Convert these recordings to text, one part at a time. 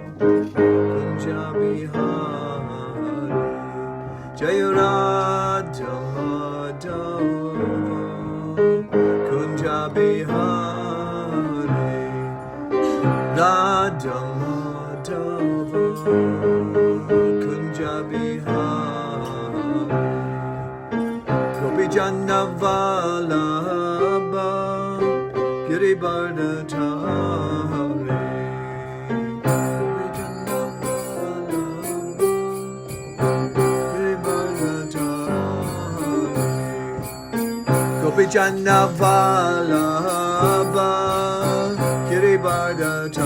Kunja Bihari Jaya Radha Madhava Kunja Bihari Radha Madhava Kunja Bihari Gopi Janna Vallabha Girivardhari Gopi Janna Vallabha Girivardhari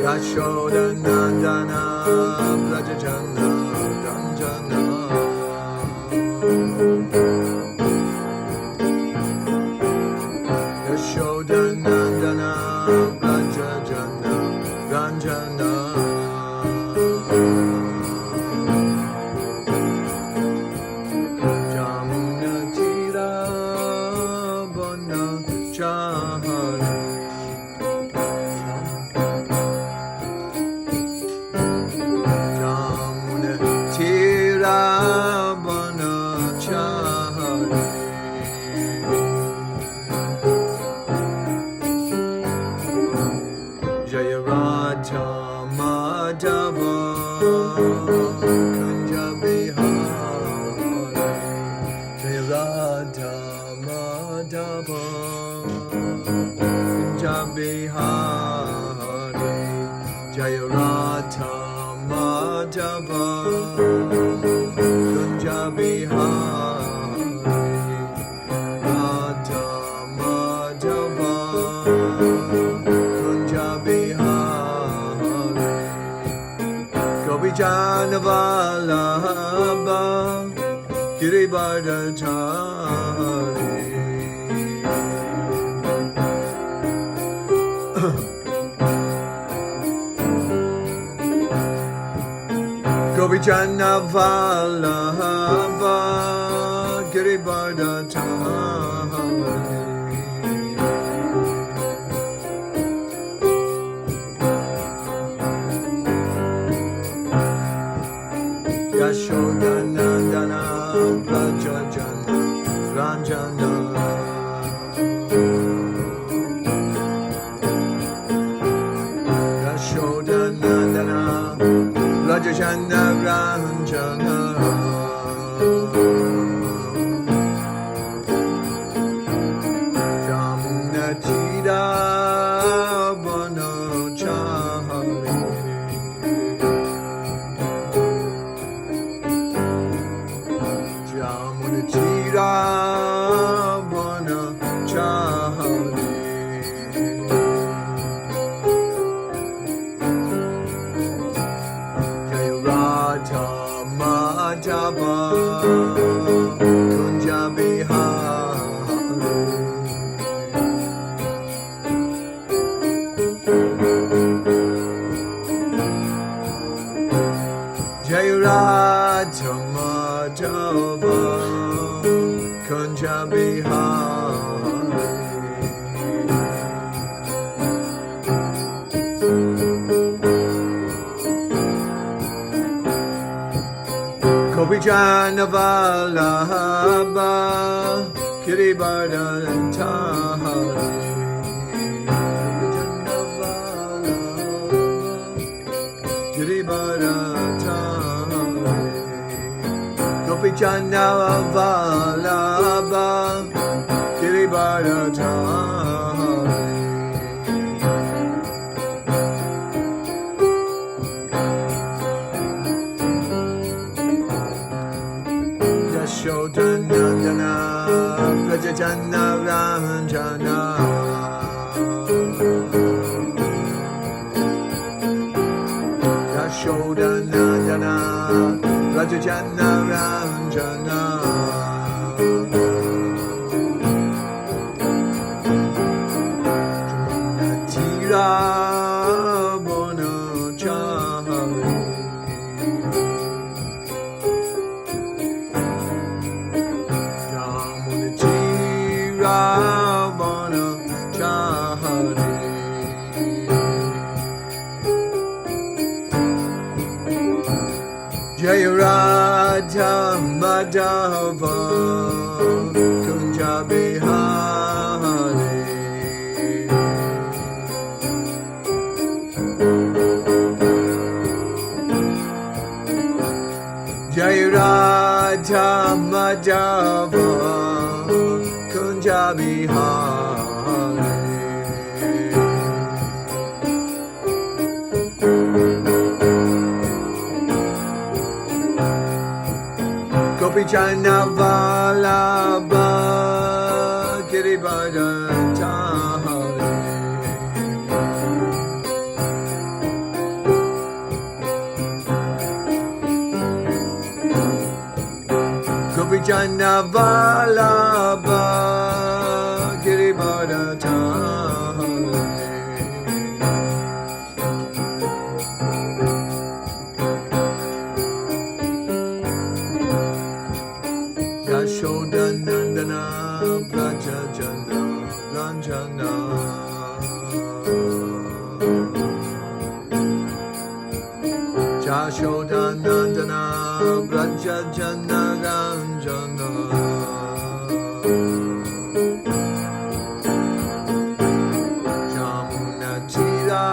Yashoda Nandana Brajajana Ranjana Yashoda Nandana Brajajana Ranjana Jamuna Tira Bana Chahari Jamuna Tira Bana Chahari Jaya Radha Madhava Kunja Bihari Jaya Radha Madhava Kunja Bihari Jaya Radha Madhava Kunja Bihari Radha Madhava Kunja Bihari Gopi Janna Vallabha Girivardhari Gopi Janna Vallabha Girivardhari Yashoda Nandana Brajajana Ranjana Yashoda Nandana Brajajana Ranjana Jamuna Tira Bana Chahari Jamuna Tira Bana Chahari Jaya Radha Madhava Kunja Bihari Jaya Radha Madhava Kunja Bihari Gopi Janna Vallabha Girivardhari Gopi Janna Vallabha Girivardhari Yashoda Nandana Brajajana Ranjana Yashoda Nandana Brajajana Ranjana Jamuna Tira Bana Chahari Jaya Radha Madhava Kunja Bihari Jaya Radha Madhava Kunja Bihari Gopi Chana Vallabha Girivara Dhari Gopi Chana Vallabha Girivara Dhari Yashoda Nandana Braja Jana Ranjana Yashoda Nandana Braja Jana Ranjana Jamuna Tira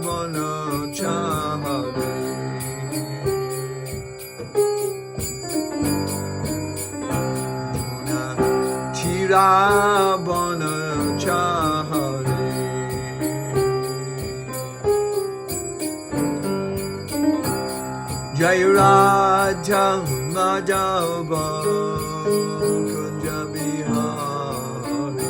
Vana Chahari Ravana Chahari Jaya Radha Madhava Kunja Bihari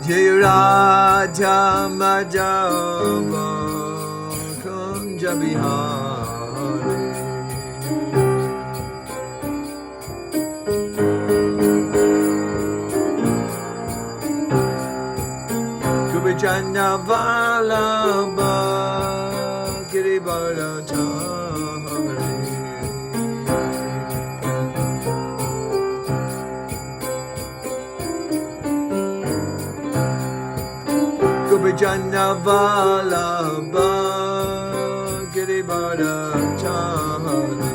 Jaya Radha Madhava Bihari Gopi Chana Vallabha Girivara Dhari Gopi Chana Vallabha Girivara Dhari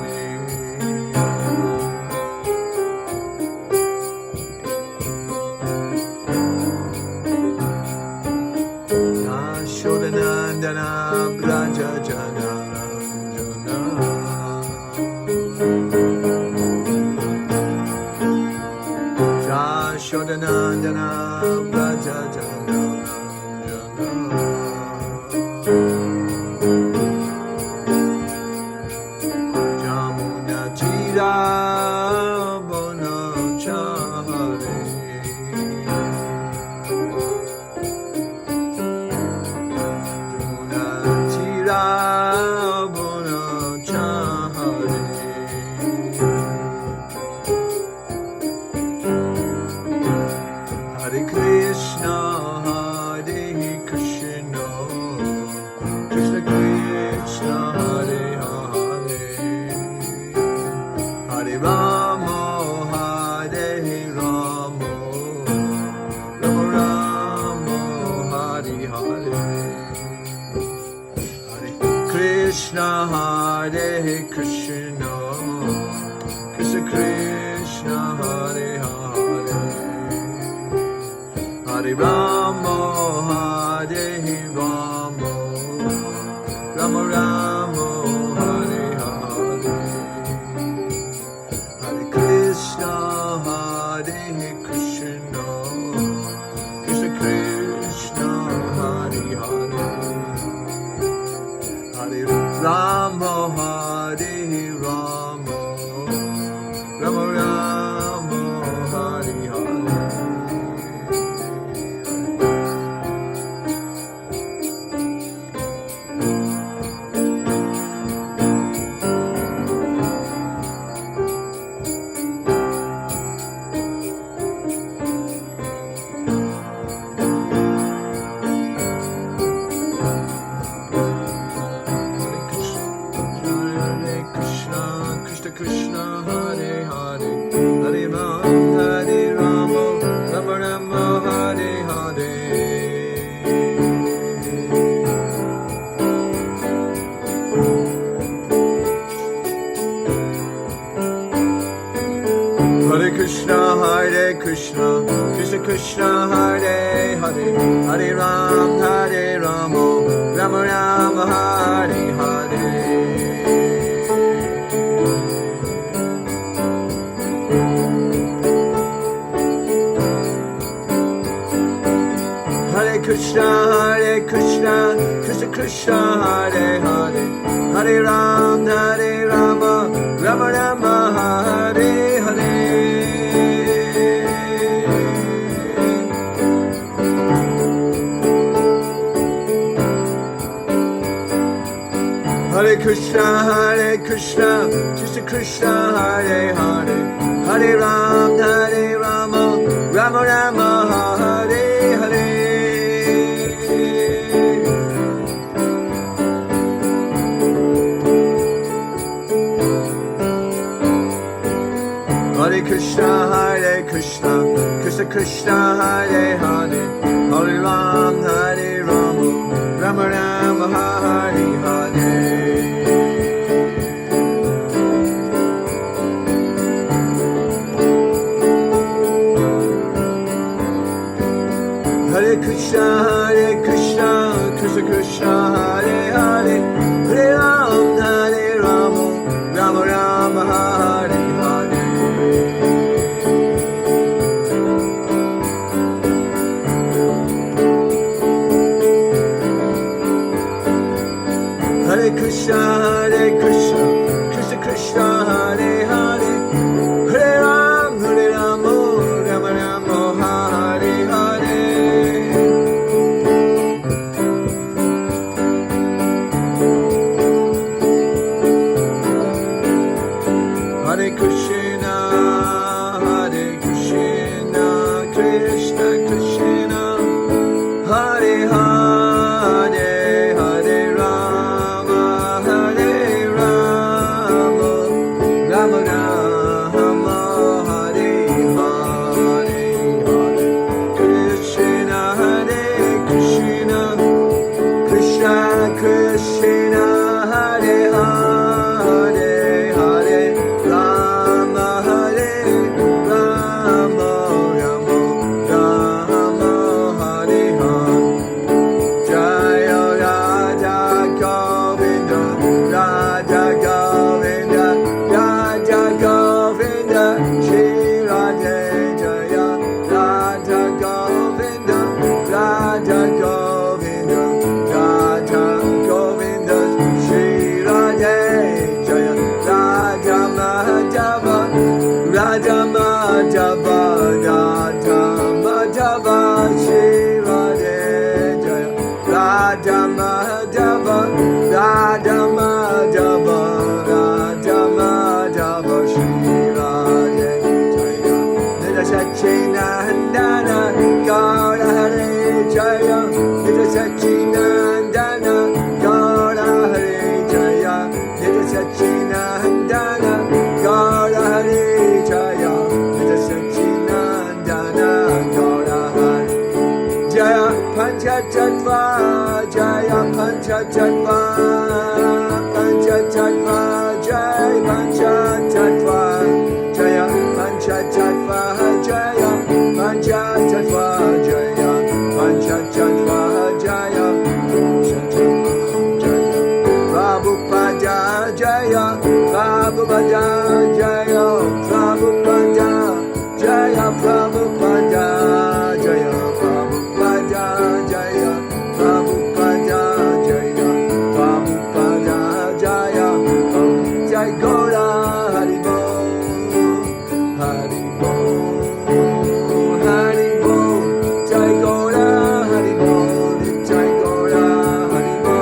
Yashoda Nandana Braja Jana Ranjana Yashoda Nandana Braja Jana Ranjana Ravana Chahari Ravana Chahari Hare Krishna Hare Krishna Krishna Krishna Hare Hare Hare Rama, Hare Rama, Rama Rama, Hare Hare, Hare Krishna, Hare Krishna, Krishna Krishna, Hare Hare, Hare Rama, Hare Rama, Rama Rama, Hare Hare. Krishna Hare Krishna Krishna Krishna Hare Hare Hare Rama Hare Rama Rama Rama Hare Hare Krishna, Hare Hare, Hare Rama, Rama Rama, Hare Hare. Hare Krishna, Krishna Krishna, Hare Hare, Hare Rama, Rama Rama, Hare Hare. Hare Krishna, Krishna Krishna, Hare Hare, Hare Rama, Rama Rama, Hare Hare. Hare Krishna, Krishna Krishna, Hare Hare, Hare Rama, Rama Rama, Hare Hare. Hare Krishna, Krishna Krishna, Hare Hare, Hare Rama, Rama Rama, Hare Hare. Hare Krishna, Krishna Krishna, Hare Hare, Hare Rama, Rama Rama, Hare Hare. Hare Krishna, Krishna Krishna, Hare Hare, Hare Rama, Hare Rama, Rama Rama, Hare Hare, Hare Krishna, Krishna Krishna, Hare Hare, Hare Rama, Hare Rama, Rama Rama, Hare Hare. Jaya Radha Govinda, Radha Govinda, Radha Govinda, Shri Radhe Jaya, Radha Govinda, Radha Govinda, Radha Govinda, Shri Radhe Jaya, Radha Madhava, Radha Madhava, Radha Madhava, Shri Radhe Jaya, Radha Madhava, Radha Madhava, Radha Madhava, Shri Radhe Jaya. Nida Sachinandana, Gaura Hare Jaya, Nida Sachinandana, Gaura Hare Jaya, Nida Sachinandana, Gaura Hare Jaya, Nida Sachinandana, Gaura Hare Jaya, Panchatattva, Jaya Panchatattva, Panchatattva, Jaya Panchatattva, Jaya Panchatattva, Jaya Panchatattva, Jaya Panchatattva, Jaya Panchatattva, Jaya Prabhupada, Jaya Prabhupada, Jaya Prabhupada, Jaya Prabhupada, Jaya Prabhupada, Jaya Prabhupada, Jaya Prabhupada, Jaya Jai Gaura Haribo, Haribo, Haribo, Jai Gaura Haribo, Jai Gaura Haribo,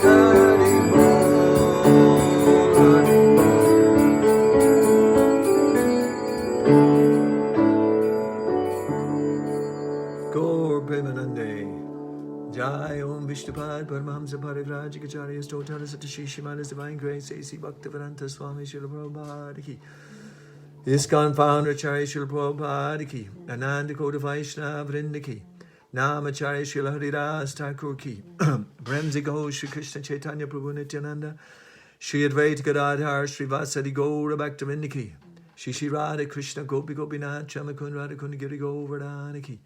Haribo, Haribo. Gaur Premanande. Jai Om Vishnupad Paramahamsa Parivrajikacharya Stotara Satashishimanas Divine Grace A.C. Bhaktivedanta Swami Srila Prabhupada Ki. ISKCON Founder Acharya Srila Prabhupada Ki. Ananda Kota Vaishnava Vrinda Ki. Namacharya Srila Haridas Thakur Ki. Brahmzi Ghosh Shri Krishna Chaitanya Prabhu Nityananda. Shri Advaita Gadadhar Shri Vasadi Gaura Bhaktivinoda Ki. Shishi Radha Krishna Gopi Gopinath Chamakun Radha Kundagiri Govardhana ki.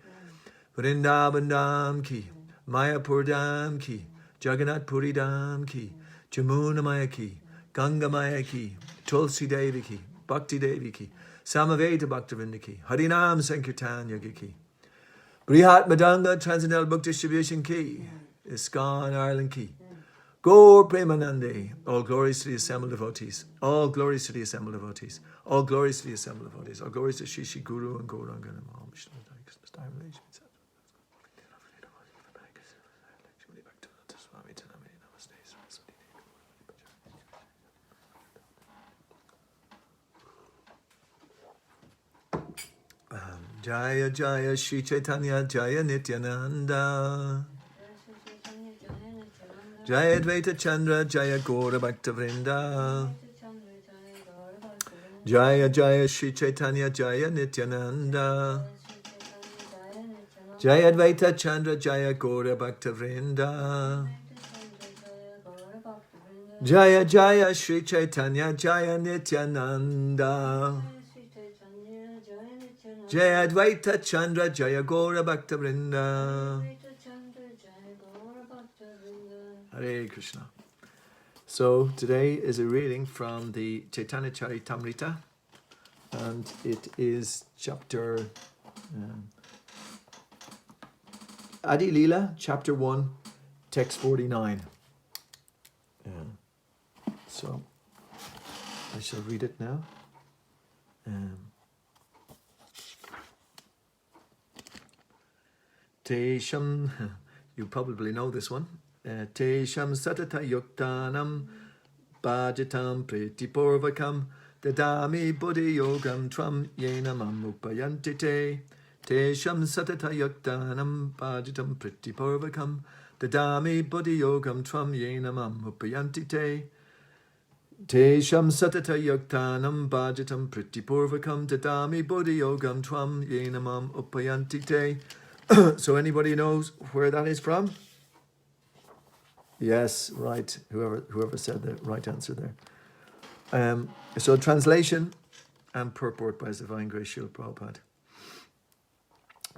Vrindavan Dham ki. Mayapur Dham ki. Jagannath Puri Dham ki. Jamuna Maya ki. Ganga Maya ki. Tulsi Devi ki. Bhakti Devi ki. Samaveta Bhaktivinoda ki. Harinam Sankirtan Yogi ki. Brihat Madanga Transcendental Book Distribution ki. ISKCON Ireland ki. Gaur Premanande. All glories to the assembled devotees. All glories to the assembled devotees. All glories to the assembled devotees. All glories to Shri Shri Guru and Gauranga and all Vishnu. Jaya Jaya Shri Chaitanya Jaya Nityananda Jaya Advaita Chandra Jaya Gaura Bhakta Vrinda Jaya Jaya Shri Chaitanya Jaya Nityananda Jaya Advaita Chandra Jaya Gaura Bhakta Vrinda Jaya Jaya Shri Chaitanya Jaya Nityananda Jaya Advaita Chandra Jaya Gaura Bhakta Vrinda. Hare Krishna. So today is a reading from the Chaitanya Charitamrita, and it is chapter Adi Leela, chapter 1, text 49. So I shall read it now. Tesham, you probably know this one. Tesham satata yuktanam bhajatam pritipurvakam dadami buddhi yogam tvam yenamam upayantite. Tesham satata yuktanam bhajatam pritipurvakam dadami buddhi yogam tvam yenamam upayantite. Tesham satata yuktanam bhajatam pritipurvakam dadami buddhi yogam tvam yenamam upayantite. So anybody knows where that is from? Yes, right. Whoever said the right answer there. So translation and purport by His Divine Grace Srila Prabhupada.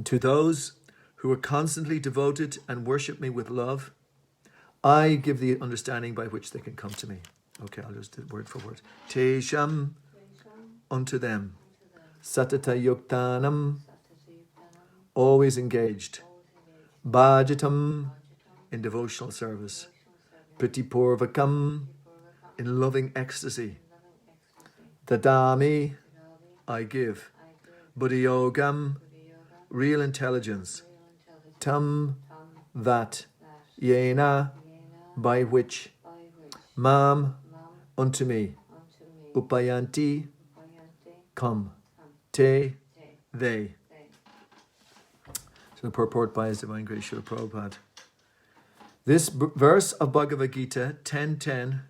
To those who are constantly devoted and worship me with love, I give the understanding by which they can come to me. Okay, I'll just do it word for word. Tesham, unto them. Satata yuktanam, always engaged. Bhajatam, in devotional service. Pritipurvakam, in loving ecstasy. Dadami, I give. Buddhiyogam, real intelligence. Tam, that. Yena, by which. Mam, unto me. Upayanti, come. Te, they. So the purport by His Divine Grace Srila Prabhupada. This verse of Bhagavad Gita 10.10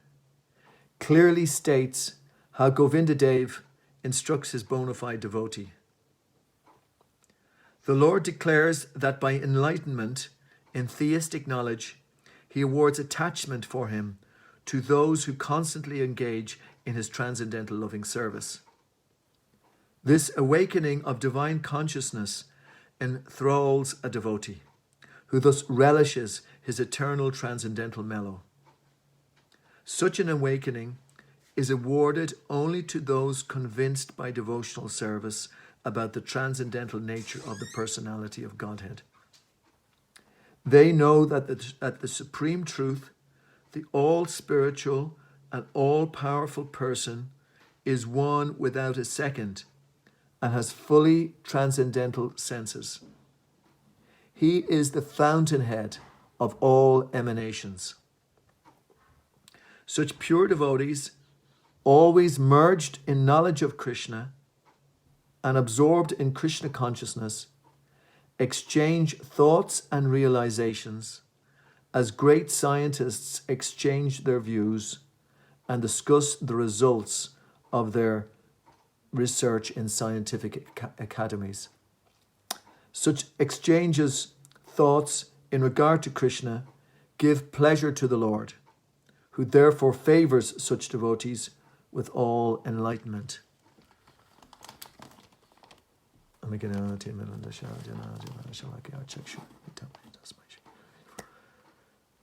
clearly states how Govinda Dev instructs his bona fide devotee. The Lord declares that by enlightenment in theistic knowledge, He awards attachment for him to those who constantly engage in His transcendental loving service. This awakening of divine consciousness enthralls a devotee, who thus relishes his eternal transcendental mellow. Such an awakening is awarded only to those convinced by devotional service about the transcendental nature of the personality of Godhead. They know that the supreme truth, the all-spiritual and all-powerful person, is one without a second, and has fully transcendental senses. He is the fountainhead of all emanations. Such pure devotees, always merged in knowledge of Krishna and absorbed in Krishna consciousness, exchange thoughts and realizations as great scientists exchange their views and discuss the results of their research in scientific academies. Such exchanges, thoughts in regard to Krishna, give pleasure to the Lord, who therefore favors such devotees with all enlightenment. Amigana Timelanda Shajana Jana Shalaki Archakshu.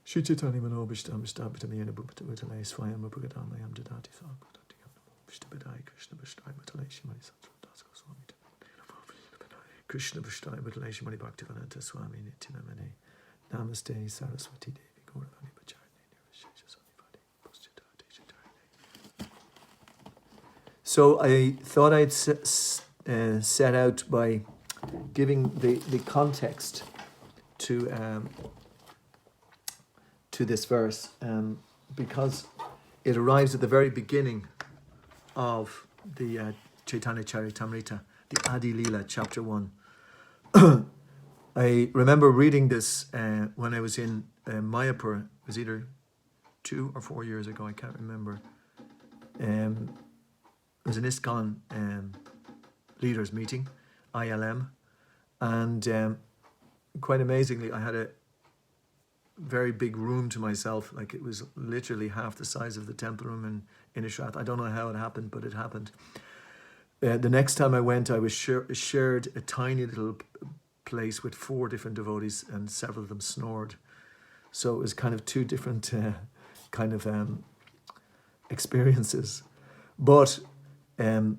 Shitani Manobishtam Stabitami Bupatale Swayam Bugadama Yam Dati Sakutati Bishtabedai Krishna Bishtai Batalashimani Dasko Swami Krishna Bishtai Batalashimani Bhaktivananta Swami Nitinamane Namaste Saraswati Devi Gauravani Bacharni So I thought I'd set out by giving the context to this verse, because it arrives at the very beginning of the Chaitanya Charitamrita, the Adi Leela, chapter 1. I remember reading this when I was in Mayapur. It was either 2 or 4 years ago, I can't remember. It was an ISKCON leaders meeting, ILM, and quite amazingly, I had a very big room to myself. Like, it was literally half the size of the temple room in Ishrath. I don't know how it happened, but it happened. The next time I went, I was shared a tiny little place with 4 different devotees, and several of them snored. So it was kind of 2 different experiences. But I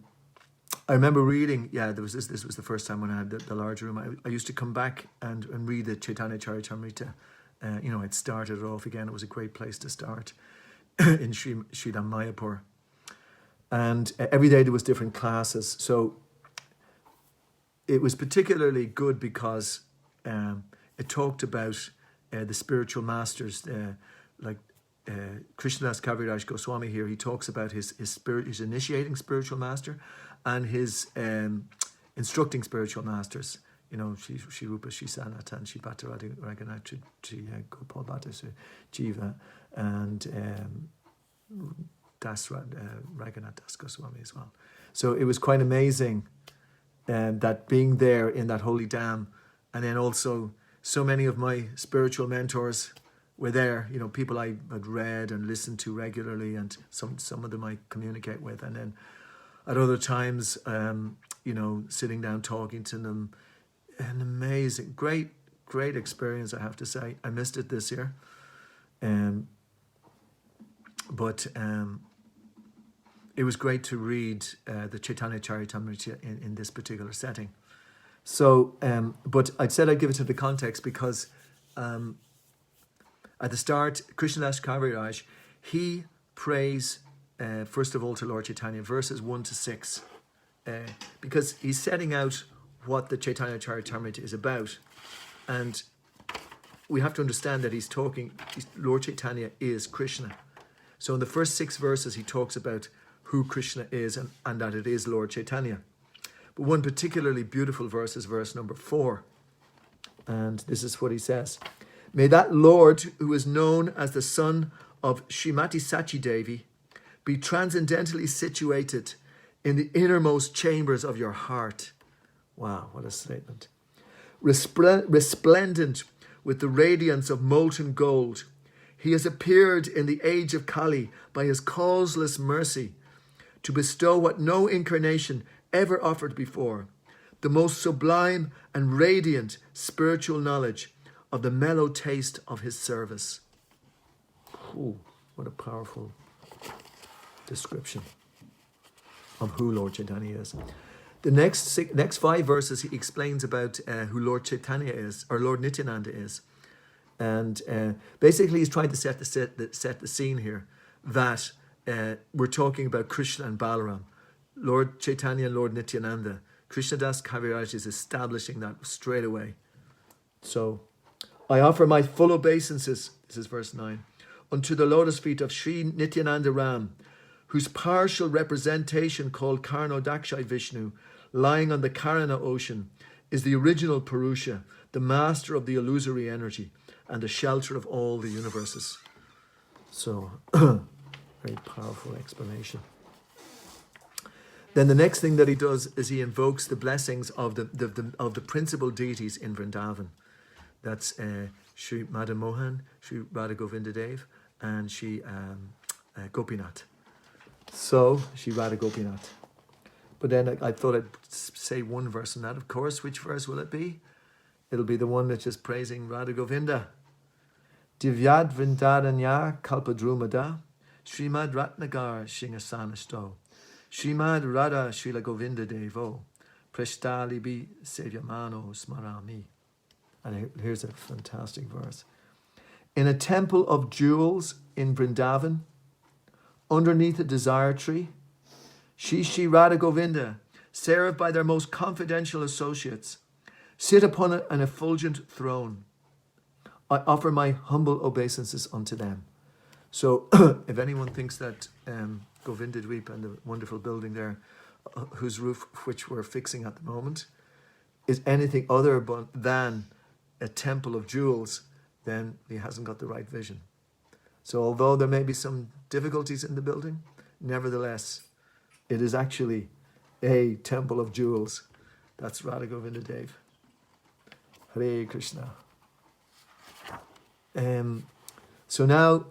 remember reading, this was the first time when I had the large room. I used to come back and read the Chaitanya Charitamrita. I'd started it off again. It was a great place to start in Sridham Mayapur. And every day there was different classes. So it was particularly good because it talked about the spiritual masters, like Krishnadas Kaviraj Goswami here. He talks about his initiating spiritual master and his instructing spiritual masters. Shri Rupa, Shri Sanatan, Shri Bhattarati Raghunatha, Shri Gopal Bhatta Jiva, and Raghunath Das Goswami as well. So it was quite amazing that being there in that holy dam, and then also so many of my spiritual mentors were there. People I had read and listened to regularly, and some of them I communicate with, and then at other times, sitting down talking to them. An amazing, great experience, I have to say. I missed it this year. But it was great to read the Chaitanya Charitamrita in this particular setting. So, but I said I'd give it to the context because at the start, Krishnadas Kaviraj, he prays first of all to Lord Chaitanya, verses 1 to 6, because he's setting out what the Chaitanya Charitamrita is about. And we have to understand that Lord Chaitanya is Krishna. So in the first 6 verses, he talks about who Krishna is and that it is Lord Chaitanya. But one particularly beautiful verse is verse number 4. And this is what he says. May that Lord, who is known as the son of Srimati Sachi Devi, be transcendently situated in the innermost chambers of your heart. Wow, what a statement. Resplendent with the radiance of molten gold, he has appeared in the age of Kali by his causeless mercy to bestow what no incarnation ever offered before, the most sublime and radiant spiritual knowledge of the mellow taste of his service. Ooh, what a powerful description of who Lord Chaitanya is. The next 5 verses, he explains about who Lord Chaitanya is, or Lord Nityananda is. And basically he's trying to set the scene here that we're talking about Krishna and Balaram. Lord Chaitanya and Lord Nityananda. Krishnadas Kaviraj is establishing that straight away. So, I offer my full obeisances, this is verse 9, unto the lotus feet of Sri Nityananda Ram, whose partial representation called Karnodakshai Vishnu, lying on the Karana ocean, is the original Purusha, the master of the illusory energy, and the shelter of all the universes. So, very powerful explanation. Then the next thing that he does is he invokes the blessings of the principal deities in Vrindavan. That's Sri Madan Mohan, Sri Radha Govinda Dev, and Sri Gopinath. So, Sri Radha Gopinath. But then I thought I'd say one verse on that, of course. Which verse will it be? It'll be the one that's just praising Radha Govinda. Divyad Vrindadanya Kalpadrumada Srimad Ratnagar Shingasanasto Srimad Radha Srila Govinda Devo Preshtalibi Sevyamano Smarami. And here's a fantastic verse. In a temple of jewels in Vrindavan, underneath a desire tree, Shri Radha Govinda, served by their most confidential associates, sit upon an effulgent throne. I offer my humble obeisances unto them. So if anyone thinks that Govinda Dweep and the wonderful building there, whose roof which we're fixing at the moment, is anything other than a temple of jewels, then he hasn't got the right vision. So although there may be some difficulties in the building, nevertheless, it is actually a temple of jewels. That's Radha Govinda Dev. Hare Krishna. So now,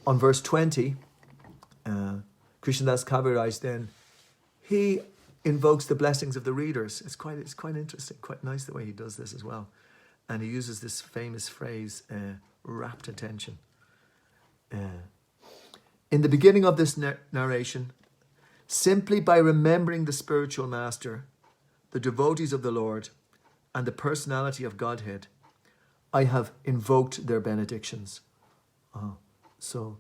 on verse 20, Krishnadas Kaviraj then, he invokes the blessings of the readers. It's quite interesting, quite nice the way he does this as well. And he uses this famous phrase, rapt attention. In the beginning of this narration, simply by remembering the spiritual master, the devotees of the Lord, and the personality of Godhead, I have invoked their benedictions. So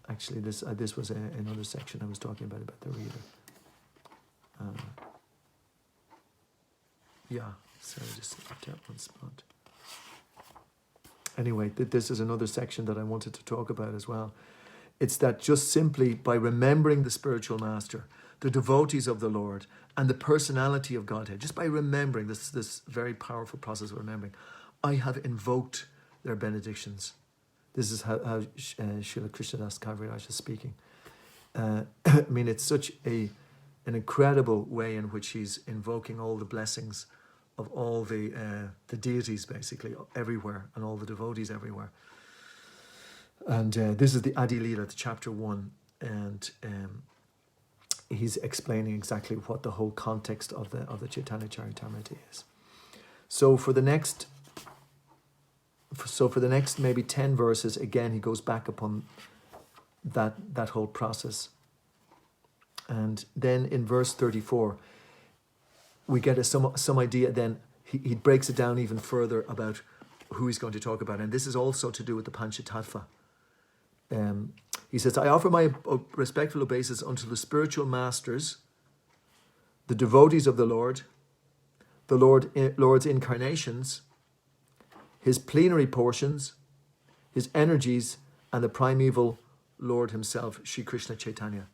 actually this was another section I was talking about the reader. Sorry, just left out one spot. Anyway, this is another section that I wanted to talk about as well. It's that just simply by remembering the spiritual master, the devotees of the Lord, and the personality of Godhead, just by remembering this very powerful process of remembering, I have invoked their benedictions. This is how Srila Krishnadas Kaviraj is speaking. It's such an incredible way in which he's invoking all the blessings of all the deities, basically, everywhere, and all the devotees everywhere. And this is the Adi Leela, the chapter 1, and he's explaining exactly what the whole context of the Chaitanya Charitamrita is. So for the next maybe 10 verses, again he goes back upon that whole process. And then in verse 34, we get some idea. Then he breaks it down even further about who he's going to talk about, and this is also to do with the Panchatattva. He says, I offer my respectful obeisance unto the spiritual masters, the devotees of the Lord, Lord's incarnations, his plenary portions, his energies, and the primeval Lord himself, Sri Krishna Chaitanya.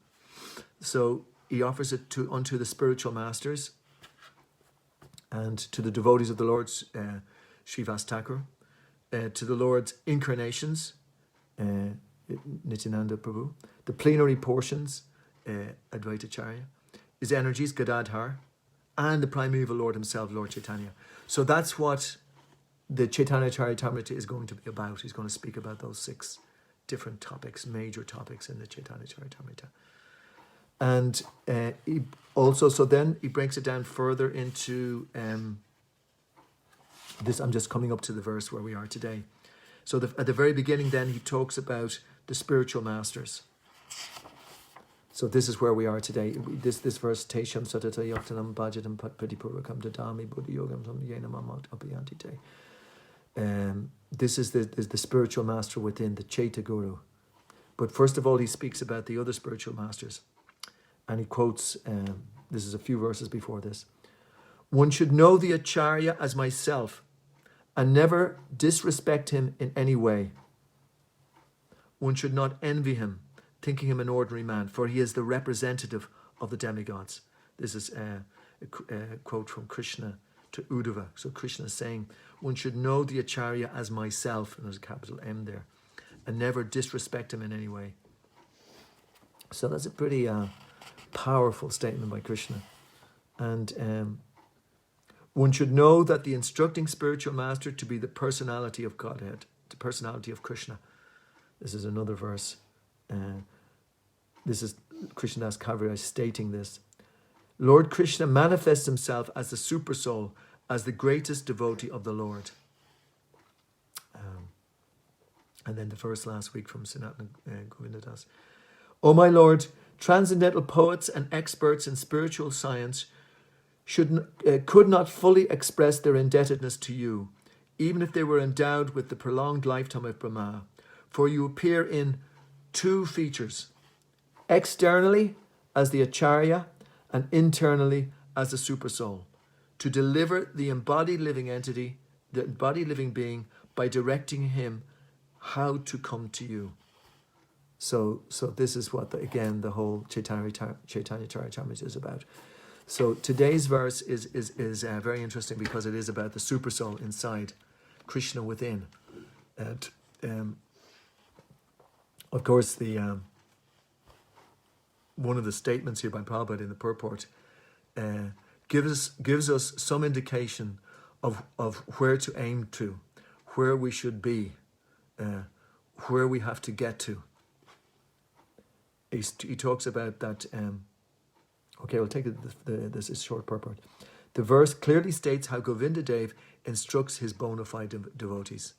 So he offers it unto the spiritual masters and to the devotees of the Lord, Srivas Thakur, to the Lord's incarnations, Nityananda Prabhu, the plenary portions, Advaita Acharya, his energies, Gadadhar, and the primeval Lord himself, Lord Chaitanya. So that's what the Chaitanya Charitamrita is going to be about. He's going to speak about those 6 different topics, major topics in the Chaitanya Charitamrita. And he also, so then he breaks it down further into this. I'm just coming up to the verse where we are today. So at the very beginning then he talks about the spiritual masters. So this is where we are today. This verse, Tesham Satata Yaktanam Bhajatam Patpadipurakam Dadami Buddha Yogam Tam Yenamamat Abhiyantite. This is the spiritual master within the Chaita Guru. But first of all, he speaks about the other spiritual masters. And he quotes, this is a few verses before this. One should know the Acharya as myself and never disrespect him in any way. One should not envy him, thinking him an ordinary man, for he is the representative of the demigods. This is a quote from Krishna to Uddhava. So Krishna is saying, one should know the Acharya as myself, and there's a capital M there, and never disrespect him in any way. So that's a pretty powerful statement by Krishna. And one should know that the instructing spiritual master to be the personality of Godhead, the personality of Krishna. This is another verse This is Krishnadas Kaviraj stating this. Lord Krishna manifests himself as the super soul, as the greatest devotee of the Lord. And then the verse last week from Sanatana Govindadas. O my Lord, transcendental poets and experts in spiritual science could not fully express their indebtedness to you, even if they were endowed with the prolonged lifetime of Brahma. For you appear in two features, externally as the Acharya and internally as the Supersoul, to deliver the embodied living entity, the embodied living being, by directing him how to come to you. So this is what, the whole Chaitanya Charitamrita is about. So today's verse is very interesting because it is about the Supersoul inside, Krishna within. And of course, the one of the statements here by Prabhupada in the purport gives us some indication of where to aim to, where we should be, where we have to get to. He talks about that. Okay, we'll take this is short purport. The verse clearly states how Govinda Dev instructs his bona fide devotees.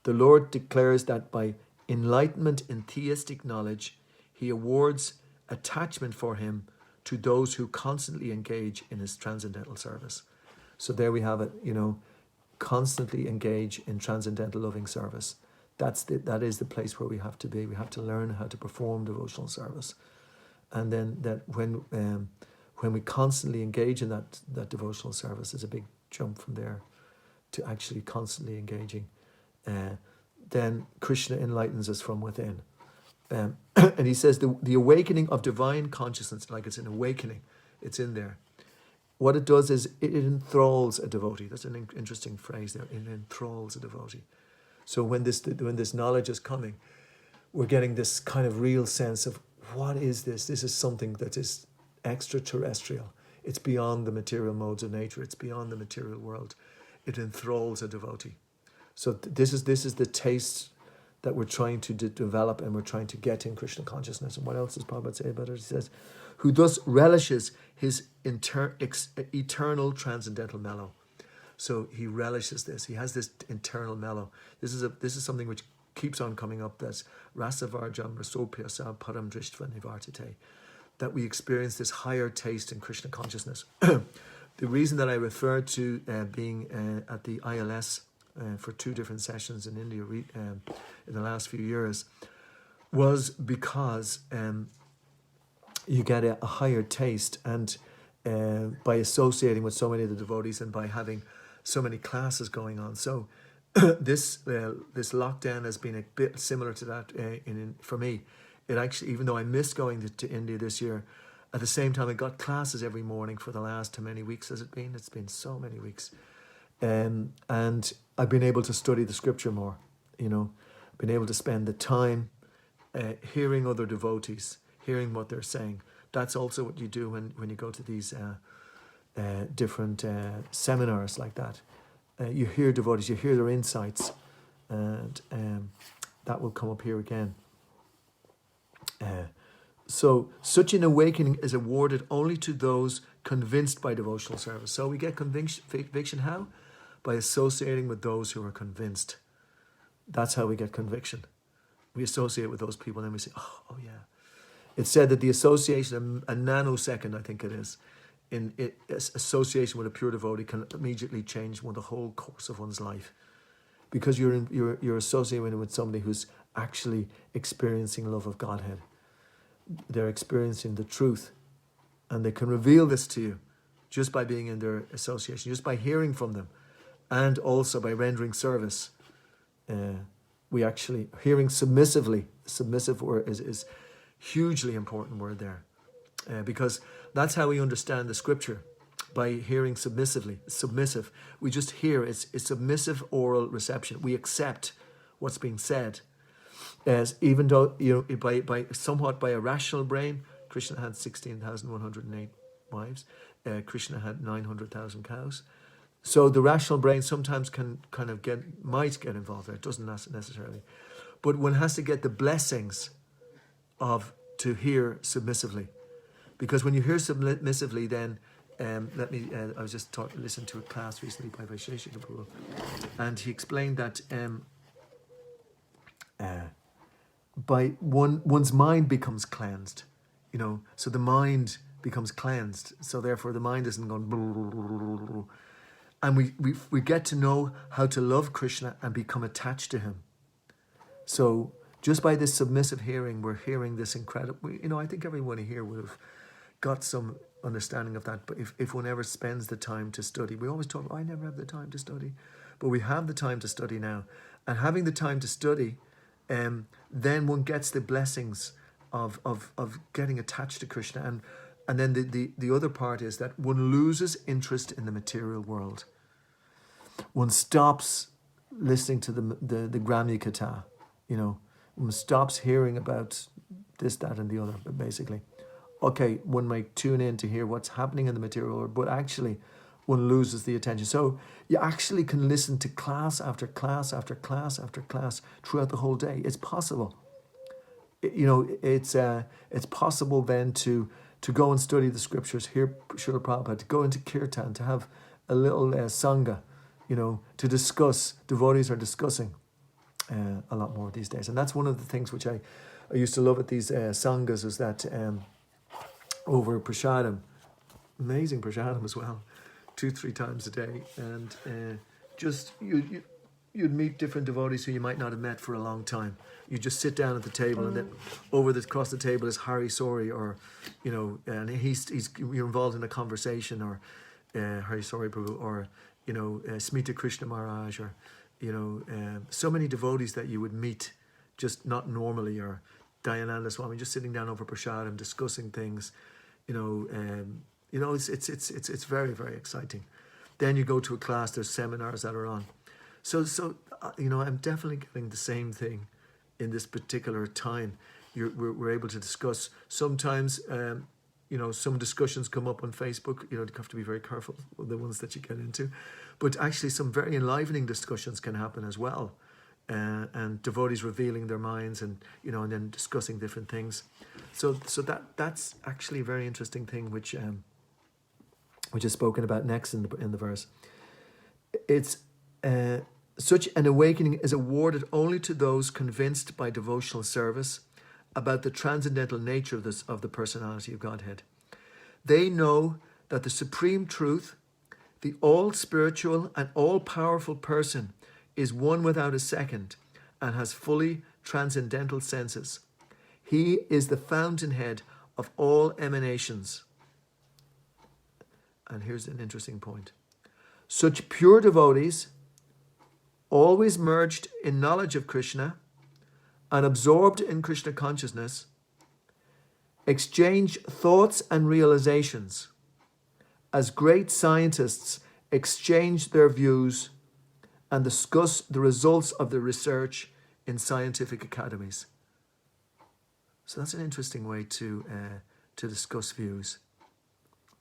The Lord declares that by enlightenment in theistic knowledge, he awards attachment for him to those who constantly engage in his transcendental service. So there we have it, constantly engage in transcendental loving service. That is the place where we have to be. We have to learn how to perform devotional service. And then that when we constantly engage in that devotional service, is a big jump from there to actually constantly engaging. Then Krishna enlightens us from within. And he says the awakening of divine consciousness, like it's an awakening, it's in there. What it does is it enthralls a devotee. That's an interesting phrase there. It enthralls a devotee. So when this knowledge is coming, we're getting this kind of real sense of, what is this? This is something that is extraterrestrial. It's beyond the material modes of nature. It's beyond the material world. It enthralls a devotee. So this is the taste that we're trying to develop and we're trying to get in Krishna consciousness. And what else does Prabhupada say about it? He says, who thus relishes his eternal transcendental mellow. So he relishes this. He has this internal mellow. This is something which keeps on coming up. That's rasavarjam rasopyasa param drishtva nivartate. That we experience this higher taste in Krishna consciousness. The reason that I referred to being at the ILS for 2 different sessions in India in the last few years was because you get a higher taste, and by associating with so many of the devotees and by having so many classes going on. So this lockdown has been a bit similar to that for me. It actually, even though I missed going to India this year, at the same time I got classes every morning for the last, how many weeks has it been? It's been so many weeks. And I've been able to study the scripture more, been able to spend the time hearing other devotees, hearing what they're saying. That's also what you do when you go to these different seminars like that. You hear devotees, you hear their insights, and that will come up here again. So such an awakening is awarded only to those convinced by devotional service. So we get conviction how? By associating with those who are convinced. That's how we get conviction. We associate with those people and then we say, oh yeah. It's said that the association, a nanosecond I think it is, association with a pure devotee can immediately change the whole course of one's life, because you're associating with somebody who's actually experiencing love of Godhead. They're experiencing the truth, and they can reveal this to you just by being in their association, just by hearing from them, and also by rendering service. We actually hearing submissively. Submissive word is hugely important word there. Because that's how we understand the scripture, by hearing submissively. Submissive. We just hear. It's submissive oral reception. We accept what's being said. As even though by a rational brain, Krishna had 16,108 wives. Krishna had 900,000 cows. So the rational brain sometimes can kind of might get involved there. It doesn't necessarily. But one has to get the blessings to hear submissively. Because when you hear submissively, then I was just listening to a class recently by Vaisheshika Prabhu, and he explained that by one's mind becomes cleansed, so the mind becomes cleansed, so therefore the mind isn't going blah, blah, blah, blah, blah. And we get to know how to love Krishna and become attached to him. So just by this submissive hearing, we're hearing this incredible, I think everyone here would have got some understanding of that. But if one ever spends the time to study, we always talk, I never have the time to study, but we have the time to study now. And having the time to study, then one gets the blessings of getting attached to Krishna. And then the other part is that one loses interest in the material world. One stops listening to the Grammy Kata, one stops hearing about this, that, and the other, basically. Okay, one might tune in to hear what's happening in the material world, but actually one loses the attention. So you actually can listen to class after class after class after class throughout the whole day. It's possible. It's possible then to go and study the scriptures, hear Srila Prabhupada, to go into kirtan, to have a little sangha, to discuss. Devotees are discussing a lot more these days. And that's one of the things which I used to love at these sanghas, is that over prasadam, amazing prasadam as well, 2-3 times a day. And just you'd meet different devotees who you might not have met for a long time. You just sit down at the table, and then across the table is Hari Sori, or and you're involved in a conversation, or Hari Sori Prabhu, or Smita Krishna Maharaj, or so many devotees that you would meet just not normally, or Dayananda Swami, just sitting down over prasadam, discussing things. It's very, very exciting. Then you go to a class, there's seminars that are on. So I'm definitely getting the same thing in this particular time. We're able to discuss. Sometimes, some discussions come up on Facebook. You have to be very careful with the ones that you get into. But actually, some very enlivening discussions can happen as well. And devotees revealing their minds, and and then discussing different things. So that's actually a very interesting thing, which is spoken about next in the verse. It's such an awakening is awarded only to those convinced by devotional service about the transcendental nature of the personality of Godhead. They know that the supreme truth, the all-spiritual and all-powerful person, is one without a second and has fully transcendental senses. He is the fountainhead of all emanations. And here's an interesting point. Such pure devotees, always merged in knowledge of Krishna and absorbed in Krishna consciousness, exchange thoughts and realizations as great scientists exchange their views and discuss the results of the research in scientific academies. So that's an interesting way to discuss views.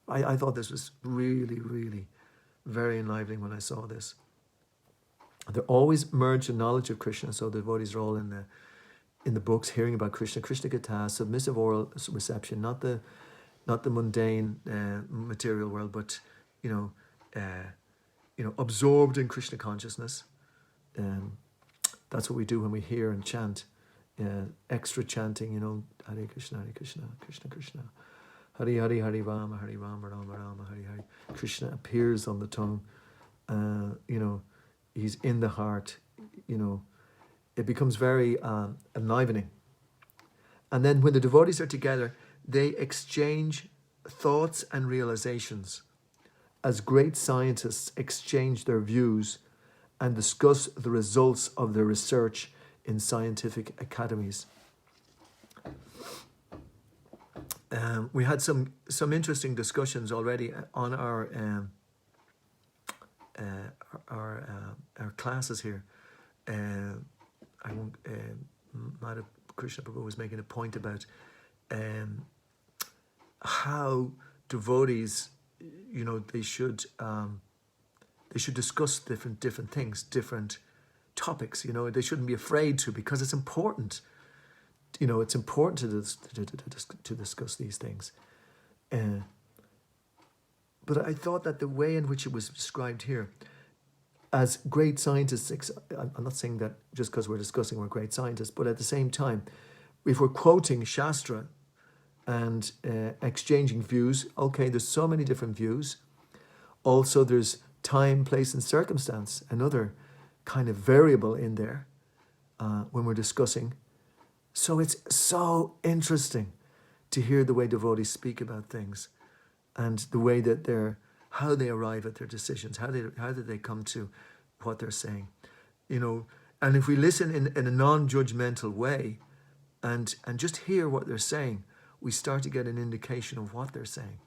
I thought this was really, really very enlivening when I saw this. They're always merged in knowledge of Krishna, so the devotees are all in the books, hearing about Krishna, Krishna Katha, submissive oral reception, not the mundane material world, but absorbed in Krishna consciousness. That's what we do when we hear and chant. Extra chanting, Hare Krishna, Krishna Krishna, Hare Hare, Hare Rama, Rama Rama, Hare Hare. Krishna appears on the tongue. He's in the heart. It becomes very enlivening. And then when the devotees are together, they exchange thoughts and realizations as great scientists exchange their views and discuss the results of their research in scientific academies. We had some interesting discussions already on our classes here. Madhav Krishna Prabhu was making a point about how devotees, they should discuss different things, different topics. They shouldn't be afraid to, because it's important. it's important to discuss these things. But I thought that the way in which it was described here, as great scientists, I'm not saying that just because we're discussing we're great scientists, but at the same time, if we're quoting Shastra and exchanging views, okay, there's so many different views. Also, there's time, place, and circumstance, another kind of variable in there when we're discussing. So it's so interesting to hear the way devotees speak about things and the way that how they arrive at their decisions, how do they come to what they're saying, and if we listen in a non-judgmental way and just hear what they're saying, we start to get an indication of what they're saying.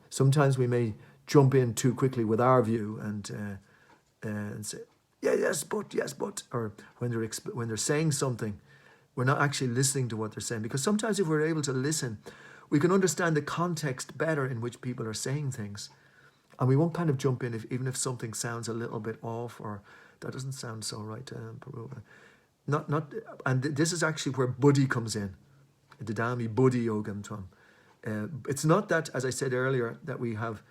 Sometimes we may jump in too quickly with our view and say, yes, but, or when they're saying something, we're not actually listening to what they're saying. Because sometimes if we're able to listen, we can understand the context better in which people are saying things. And we won't kind of jump in even if something sounds a little bit off or that doesn't sound so right, Prabhu. And this is actually where buddhi comes in. Didami buddhi yogam tvam. It's not that, as I said earlier, that we have,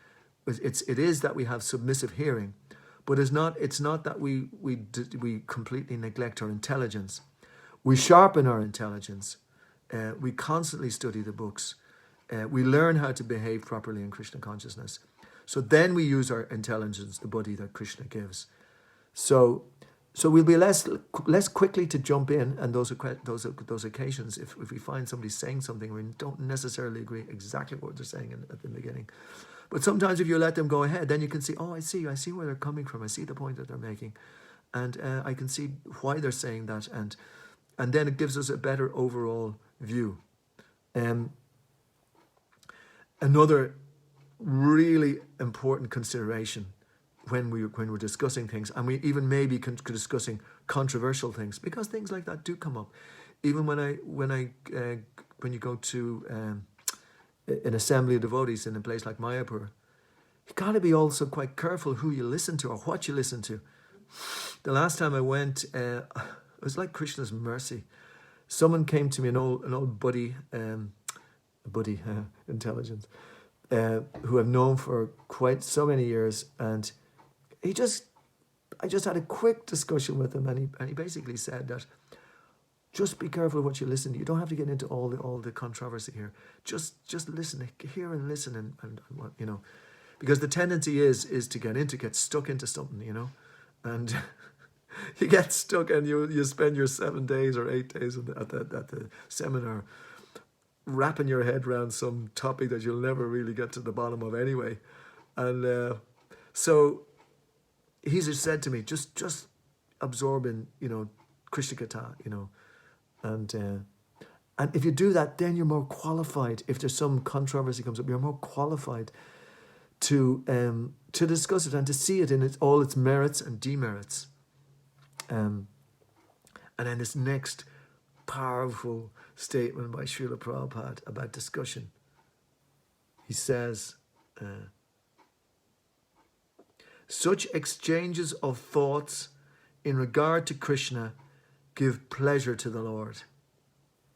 it is that we have submissive hearing, but it's not that we completely neglect our intelligence. We sharpen our intelligence. We constantly study the books. We learn how to behave properly in Krishna consciousness. So then we use our intelligence, the buddhi that Krishna gives. So we'll be less quickly to jump in, and those occasions, if we find somebody saying something we don't necessarily agree exactly what they're saying at the beginning. But sometimes if you let them go ahead, then you can see, I see where they're coming from. I see the point that they're making. And I can see why they're saying that. And then it gives us a better overall view. Another really important consideration when we're discussing things, and we even maybe discussing controversial things, because things like that do come up. Even when you go to an assembly of devotees in a place like Mayapur, you got to be also quite careful who you listen to or what you listen to. The last time I went, it was like Krishna's mercy. Someone came to me, an old buddy, intelligence, who I've known for quite so many years, and I just had a quick discussion with him, and he basically said that just be careful what you listen to. You don't have to get into all the controversy here. Just listen, hear and listen, and what because the tendency is to get stuck into something, and you get stuck, and you spend your 7 days or 8 days at the seminar wrapping your head around some topic that you'll never really get to the bottom of anyway. And so he's just said to me, just absorb in, Krishna Katha, and if you do that, then you're more qualified. If there's some controversy comes up, you're more qualified to discuss it and to see it in all its merits and demerits. And then this next powerful statement by Srila Prabhupada about discussion. He says, such exchanges of thoughts in regard to Krishna give pleasure to the Lord.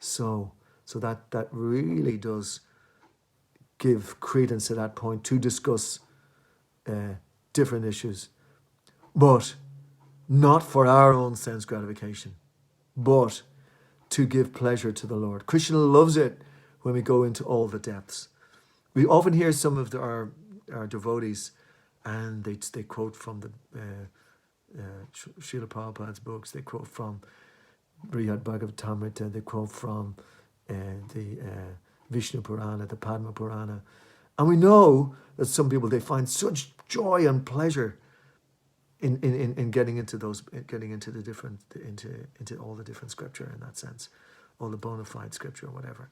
So that really does give credence to that point, to discuss different issues, but not for our own sense gratification, but to give pleasure to the Lord. Krishna loves it when we go into all the depths. We often hear some of our devotees, and they quote from the Srila Prabhupada's books. They quote from Brihad Bhagavatamrita. They quote from the Vishnu Purana, the Padma Purana, and we know that some people, they find such joy and pleasure in getting into the different into all the different scripture in that sense, all the bona fide scripture or whatever.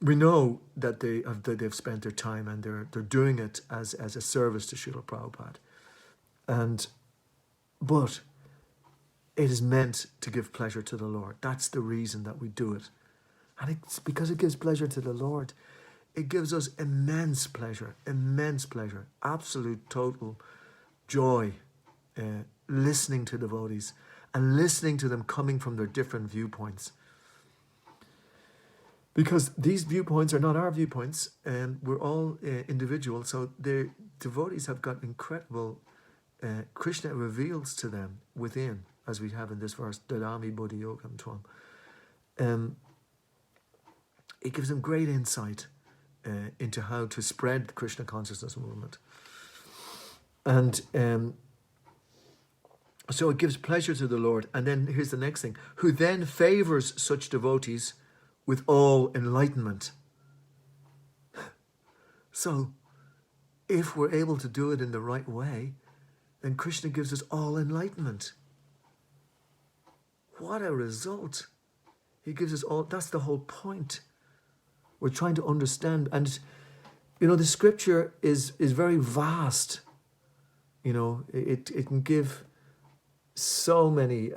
We know that they've spent their time and they're doing it as a service to Srila Prabhupada, but it is meant to give pleasure to the Lord. That's the reason that we do it, and it's because it gives pleasure to the Lord. It gives us immense pleasure, absolute total joy. Listening to devotees and listening to them coming from their different viewpoints. Because these viewpoints are not our viewpoints, and we're all individuals. So the devotees have got incredible. Krishna reveals to them within, as we have in this verse, Dadami Buddhi Yogam Tvam. It gives them great insight into how to spread the Krishna consciousness movement. And so it gives pleasure to the Lord. And then here's the next thing, who then favors such devotees with all enlightenment. So if we're able to do it in the right way, then Krishna gives us all enlightenment. What a result. He gives us all, that's the whole point. We're trying to understand. And, the scripture is very vast. It can give so many,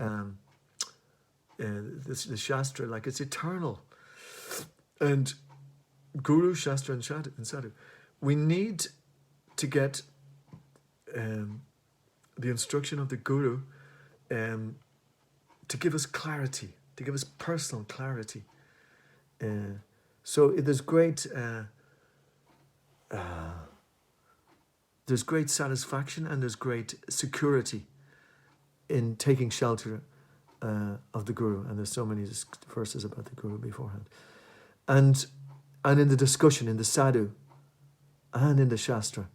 the Shastra, like it's eternal. And Guru, Shastra, and Sadhu. We need to get the instruction of the Guru to give us clarity, to give us personal clarity. So there's great satisfaction and there's great security in taking shelter of the Guru. And there's so many verses about the Guru beforehand. And in the discussion, in the Sadhu, and in the Shastra.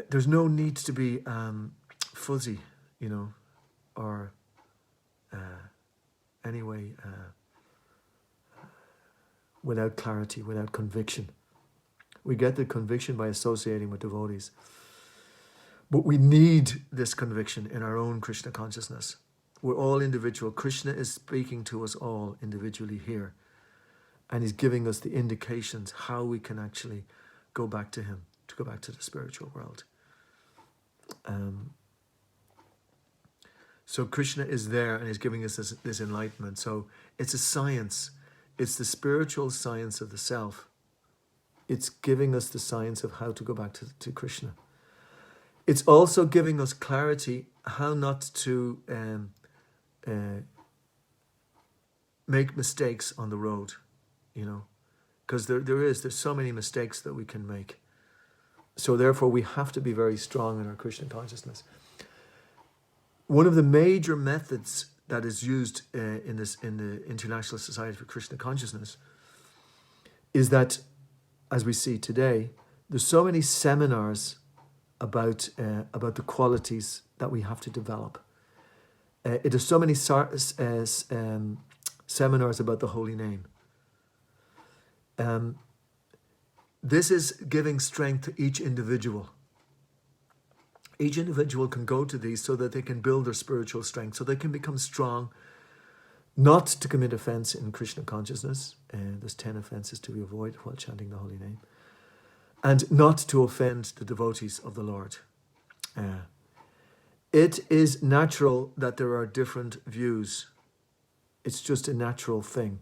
There's no need to be fuzzy, or anyway, without clarity, without conviction. We get the conviction by associating with devotees. But we need this conviction in our own Krishna consciousness. We're all individual. Krishna is speaking to us all individually here. And he's giving us the indications how we can actually go back to him, to go back to the spiritual world. So Krishna is there and he's giving us this enlightenment. So it's a science. It's the spiritual science of the self. It's giving us the science of how to go back to Krishna. It's also giving us clarity how not to make mistakes on the road, because there's so many mistakes that we can make. So therefore we have to be very strong in our Krishna consciousness. One of the major methods that is used in the International Society for Krishna Consciousness is that, as we see today, there's so many seminars about the qualities that we have to develop. There's so many seminars about the holy name. This is giving strength to each individual. Each individual can go to these so that they can build their spiritual strength, so they can become strong, not to commit offense in Krishna consciousness. There's 10 offenses to be avoided while chanting the holy name. And not to offend the devotees of the Lord. It is natural that there are different views. It's just a natural thing.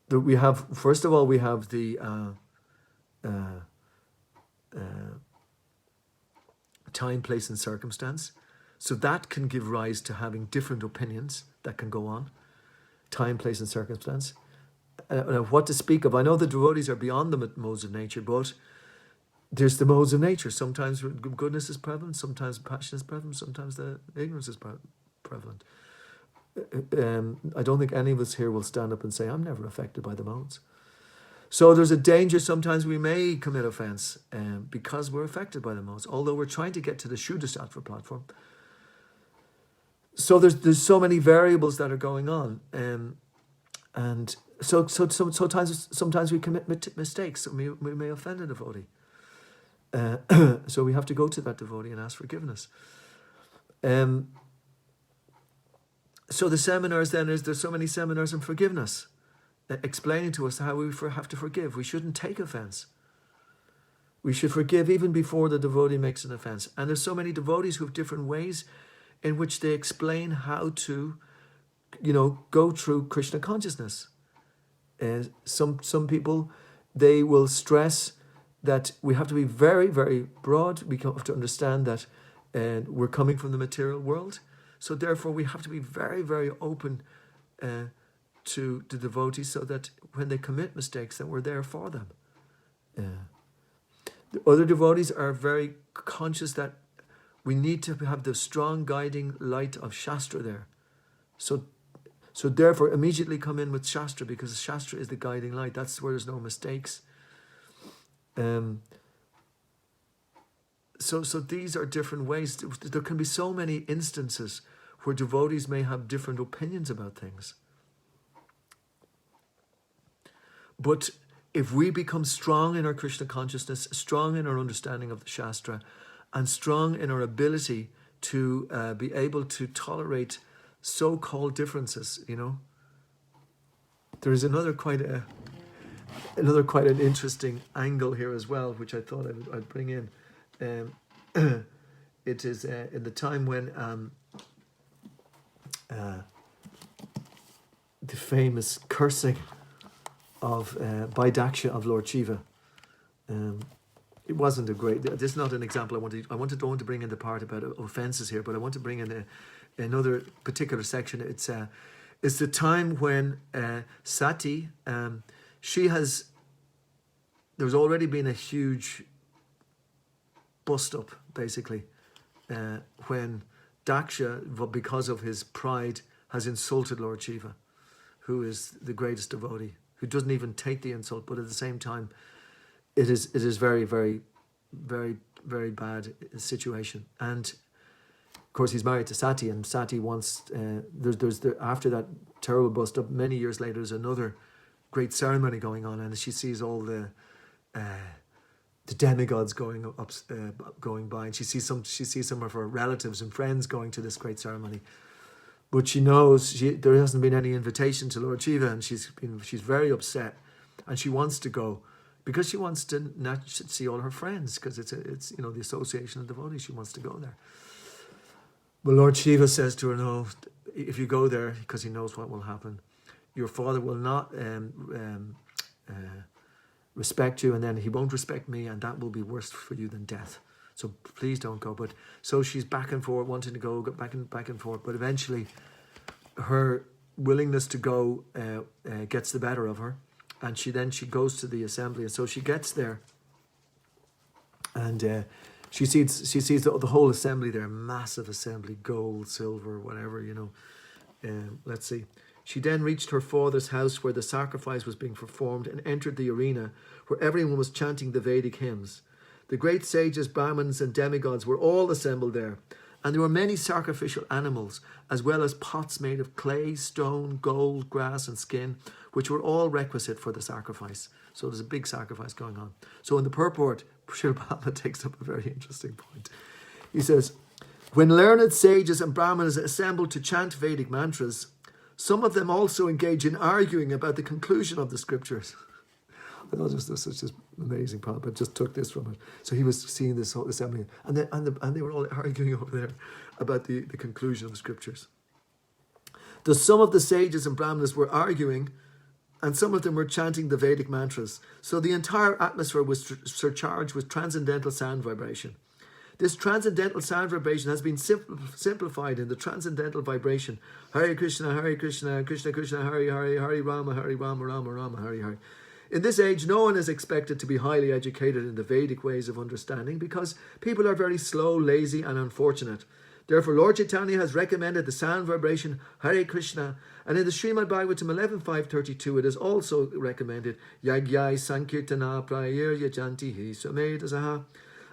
We have the time, place, and circumstance. So that can give rise to having different opinions that can go on. Time, place, and circumstance. What to speak of. I know the devotees are beyond the modes of nature, but there's the modes of nature. Sometimes goodness is prevalent, sometimes passion is prevalent, sometimes the ignorance is prevalent. I don't think any of us here will stand up and say, I'm never affected by the modes. So there's a danger sometimes we may commit offense because we're affected by the modes, although we're trying to get to the Shuddhasattva platform. So there's so many variables that are going on. And so sometimes we commit mistakes. So we may offend a devotee. So we have to go to that devotee and ask forgiveness. So the seminars then there's so many seminars on forgiveness, explaining to us how we have to forgive. We shouldn't take offense. We should forgive even before the devotee makes an offense. And there's so many devotees who have different ways in which they explain how to, go through Krishna consciousness. Some people, they will stress that we have to be very, very broad. We have to understand that we're coming from the material world. So therefore we have to be very, very open to the devotees so that when they commit mistakes, that we're there for them. The other devotees are very conscious that we need to have the strong guiding light of Shastra there. So therefore, immediately come in with Shastra, because Shastra is the guiding light. That's where there's no mistakes. So these are different ways. There can be so many instances where devotees may have different opinions about things. But if we become strong in our Krishna consciousness, strong in our understanding of the Shastra, and strong in our ability to be able to tolerate so-called differences, there is another quite an interesting angle here as well, which I thought I'd bring in. It is in the time when the famous cursing of by Daksha of Lord Shiva. It wasn't a great. This is not an example I wanted to bring in the part about offences here, but I want to bring in another particular section. It's the time when Sati, there's already been a huge bust up, basically, when Daksha, because of his pride, has insulted Lord Shiva, who is the greatest devotee, who doesn't even take the insult, but at the same time, it is very, very, very, very bad situation. And of course, he's married to Sati, and Sati wants. After that terrible bust up, many years later, there's another great ceremony going on, and she sees all the demigods going by, and she sees some of her relatives and friends going to this great ceremony. But she knows there hasn't been any invitation to Lord Shiva, and she's very upset, and she wants to go because she wants to see all her friends, because it's the association of devotees. She wants to go there. But Lord Shiva says to her, no, if you go there, because he knows what will happen, your father will not respect you, and then he won't respect me, and that will be worse for you than death. So please don't go. But so she's back and forth, wanting to go back and forth. But eventually, her willingness to go gets the better of her, and she goes to the assembly. And so she gets there, and she sees the whole assembly there, massive assembly, gold, silver, whatever, let's see. She then reached her father's house where the sacrifice was being performed, and entered the arena where everyone was chanting the Vedic hymns. The great sages, Brahmins and demigods were all assembled there, and there were many sacrificial animals, as well as pots made of clay, stone, gold, grass and skin, which were all requisite for the sacrifice. So there's a big sacrifice going on. So in the purport, Srila Prabhupada takes up a very interesting point. He says, when learned sages and Brahmanas assembled to chant Vedic mantras, some of them also engage in arguing about the conclusion of the scriptures. I thought this was such an amazing part, but just took this from it. So he was seeing this whole assembly, and they were all arguing over there about the conclusion of the scriptures. Thus some of the sages and Brahmanas were arguing, and some of them were chanting the Vedic mantras. So the entire atmosphere was surcharged with transcendental sound vibration. This transcendental sound vibration has been simplified in the transcendental vibration Hare Krishna, Krishna Krishna, Hare Hare, Hare Rama, Rama Rama, Hare Hare. In this age, no one is expected to be highly educated in the Vedic ways of understanding, because people are very slow, lazy and unfortunate. Therefore, Lord Chaitanya has recommended the sound vibration Hare Krishna, and in the Srimad Bhagavatam 11.532 it is also recommended Yagyai Sankirtana Prayir Yajantihi Samedasaha.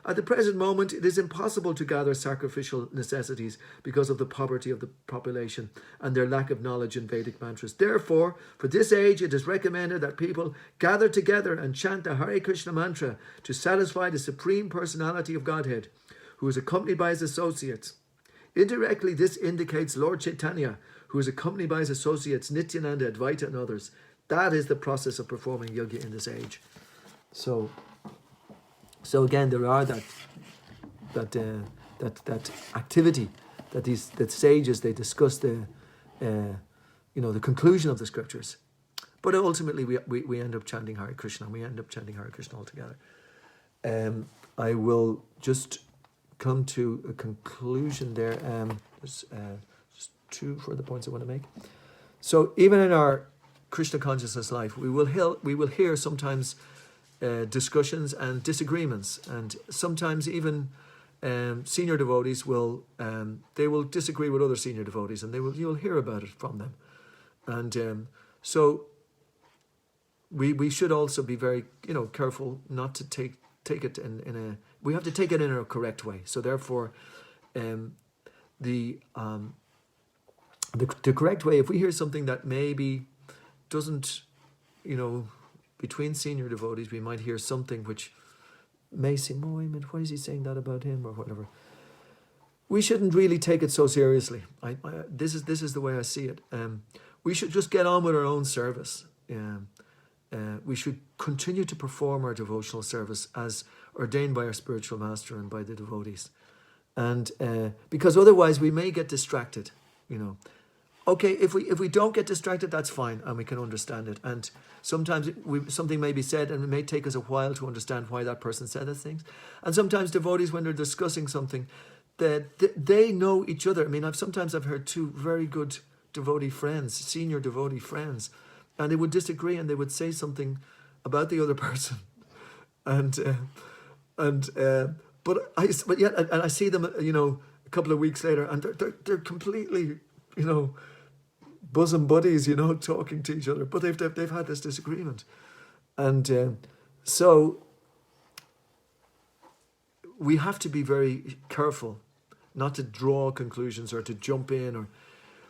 At the present moment, it is impossible to gather sacrificial necessities because of the poverty of the population and their lack of knowledge in Vedic mantras. Therefore, for this age, it is recommended that people gather together and chant the Hare Krishna mantra to satisfy the Supreme Personality of Godhead, who is accompanied by his associates. Indirectly, this indicates Lord Chaitanya, who is accompanied by his associates Nityananda, Advaita and others. That is the process of performing yajna in this age. So again, there are that activity that sages, they discuss the conclusion of the scriptures, but ultimately we end up chanting Hare Krishna. We end up chanting Hare Krishna altogether. I will just come to a conclusion there. There's just two further points I want to make. So even in our Krishna consciousness life, we will hear sometimes discussions and disagreements, and sometimes even senior devotees will they will disagree with other senior devotees, and you'll hear about it from them. And so we should also be very careful not to take it in a, we have to take it in a correct way. So therefore, the correct way, if we hear something that maybe doesn't, between senior devotees, we might hear something which may seem, oh, wait a minute, why is he saying that about him or whatever? We shouldn't really take it so seriously. This is the way I see it. We should just get on with our own service. We should continue to perform our devotional service as ordained by our spiritual master and by the devotees. And because otherwise we may get distracted, Okay, if we don't get distracted, that's fine, and we can understand it. And sometimes something may be said, and it may take us a while to understand why that person said those things. And sometimes devotees, when they're discussing something, they know each other. I mean, I've heard two very good devotee friends, senior devotee friends, and they would disagree, and they would say something about the other person, but I see them, a couple of weeks later, and they're completely, bosom buddies, talking to each other, but they've had this disagreement, and so we have to be very careful not to draw conclusions or to jump in, or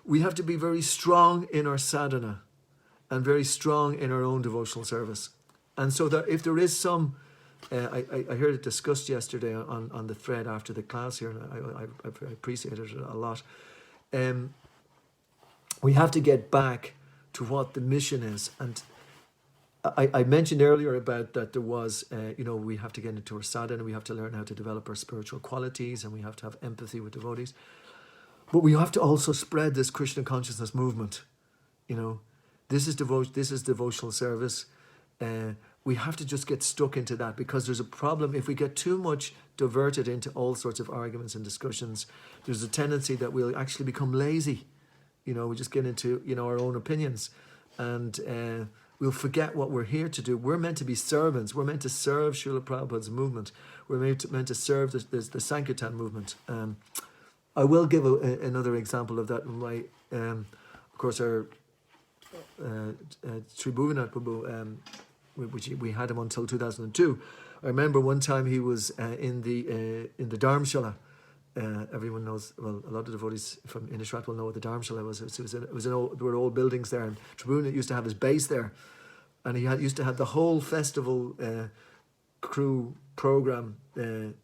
we have to be very strong in our sadhana and very strong in our own devotional service. And so that if there is some, I heard it discussed yesterday on the thread after the class here, and I appreciated it a lot. We have to get back to what the mission is. And I mentioned earlier about that there was, we have to get into our sadhana, we have to learn how to develop our spiritual qualities, and we have to have empathy with devotees. But we have to also spread this Krishna consciousness movement. This is devotional service. We have to just get stuck into that, because there's a problem if we get too much diverted into all sorts of arguments and discussions. There's a tendency that we'll actually become lazy. We just get into our own opinions, and we'll forget what we're here to do. We're meant to be servants. We're meant to serve Srila Prabhupada's movement. We're meant to serve the Sankirtan movement. I will give another example of that. Of course, our Sri Bhuvanath Prabhu, which we had him until 2002. I remember one time he was in the Dharamshala. Everyone knows, well, a lot of devotees from Inishrat will know what the Dharamshala was. There were old buildings there, and Tribhuvan used to have his base there, and he used to have the whole festival crew program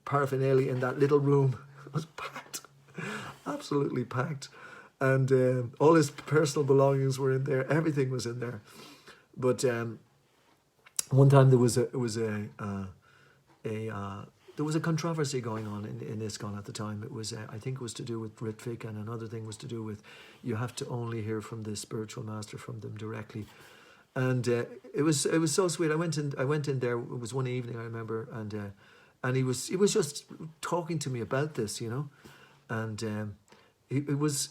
paraphernalia in that little room. It was packed, absolutely packed, and all his personal belongings were in there. Everything was in there. But one time there was a controversy going on in ISKCON at the time. It was, I think it was to do with Ritvik, and another thing was to do with you have to only hear from the spiritual master, from them directly. And it was so sweet. I went in there. It was one evening, I remember, and he was just talking to me about this, and he was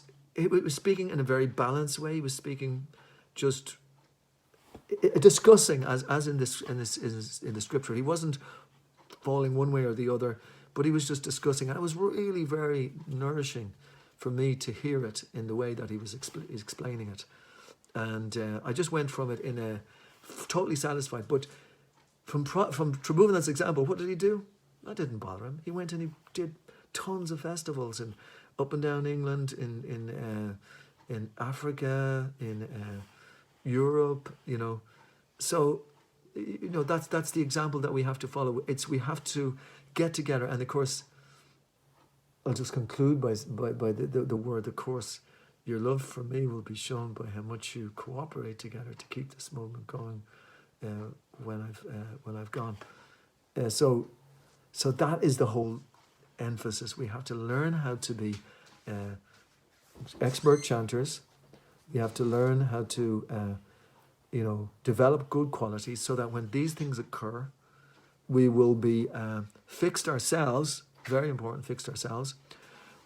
speaking in a very balanced way. He was speaking just discussing as in the scripture. He wasn't falling one way or the other, but he was just discussing, and it was really very nourishing for me to hear it in the way that he was explaining it. And I just went from it in a totally satisfied. But from Tribhuvan's example, what did he do? That didn't bother him. He went and he did tons of festivals and up and down England, in Africa, in Europe, So, that's the example that we have to follow. We have to get together, and of course, I'll just conclude by the word, of course. Your love for me will be shown by how much you cooperate together to keep this movement going when I've gone. So that is the whole emphasis. We have to learn how to be expert chanters. We have to learn how to develop good qualities, so that when these things occur, we will be fixed ourselves. Very important, fixed ourselves.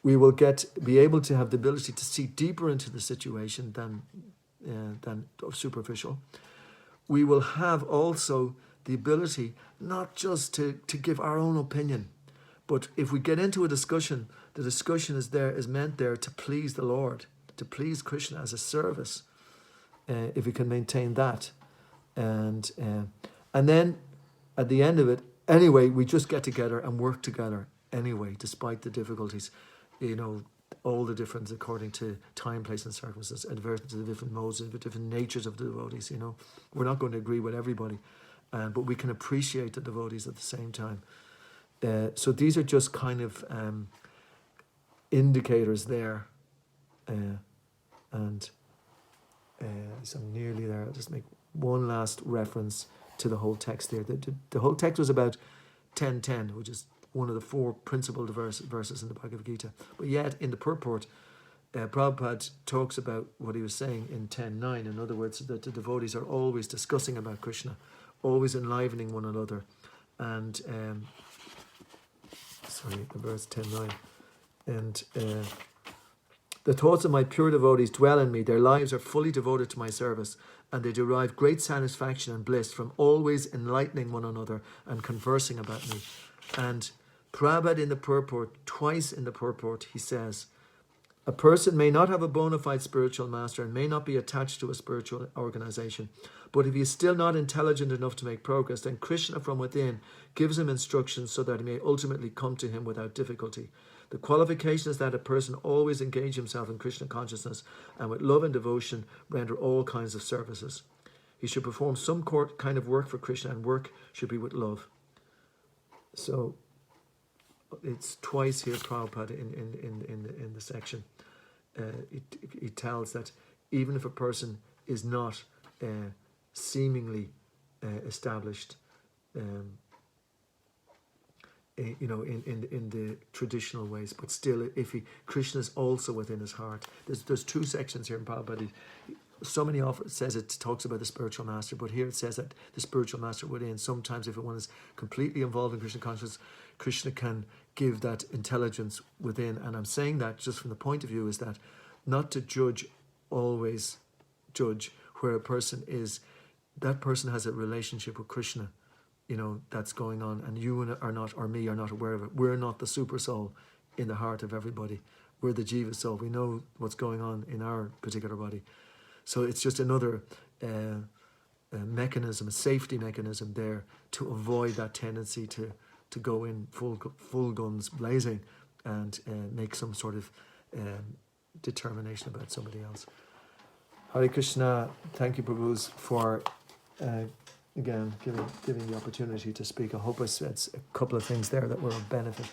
We will be able to have the ability to see deeper into the situation than than superficial. We will have also the ability not just to give our own opinion, but if we get into a discussion, the discussion is meant there to please the Lord, to please Krishna as a service. If we can maintain that, and then at the end of it, anyway, we just get together and work together anyway, despite the difficulties, all the difference according to time, place, and circumstances, adverting to the different modes, the different natures of the devotees. We're not going to agree with everybody, but we can appreciate the devotees at the same time. So these are just kind of indicators there, and so I'm nearly there. I'll just make one last reference to the whole text there. The whole text was about 10:10, which is one of the four principal verses in the Bhagavad Gita. But yet, in the purport, Prabhupada talks about what he was saying in 10:9. In other words, that the devotees are always discussing about Krishna, always enlivening one another. And, the verse 10:9. And the thoughts of my pure devotees dwell in me. Their lives are fully devoted to my service, and they derive great satisfaction and bliss from always enlightening one another and conversing about me. And Prabhupada in the purport, twice in the purport, he says, a person may not have a bona fide spiritual master and may not be attached to a spiritual organization, but if he is still not intelligent enough to make progress, then Krishna from within gives him instructions so that he may ultimately come to him without difficulty. The qualification is that a person always engage himself in Krishna consciousness and with love and devotion render all kinds of services. He should perform some kind of work for Krishna, and work should be with love. So it's twice here, Prabhupada, in the section. He tells that even if a person is not seemingly established, in the traditional ways, but still, if Krishna is also within his heart. There's two sections here in Prabhupada. So many often says it talks about the spiritual master, but here it says that the spiritual master within. Sometimes, if one is completely involved in Krishna consciousness, Krishna can give that intelligence within. And I'm saying that just from the point of view is that not to always judge where a person is. That person has a relationship with Krishna, that's going on, and you are not, or me are not aware of it. We're not the super soul in the heart of everybody. We're the jiva soul. We know what's going on in our particular body. So it's just another mechanism, a safety mechanism there to avoid that tendency to go in full guns blazing and make some sort of determination about somebody else. Hare Krishna. Thank you, Prabhu, for again giving the opportunity to speak. I hope I said a couple of things there that were of benefit.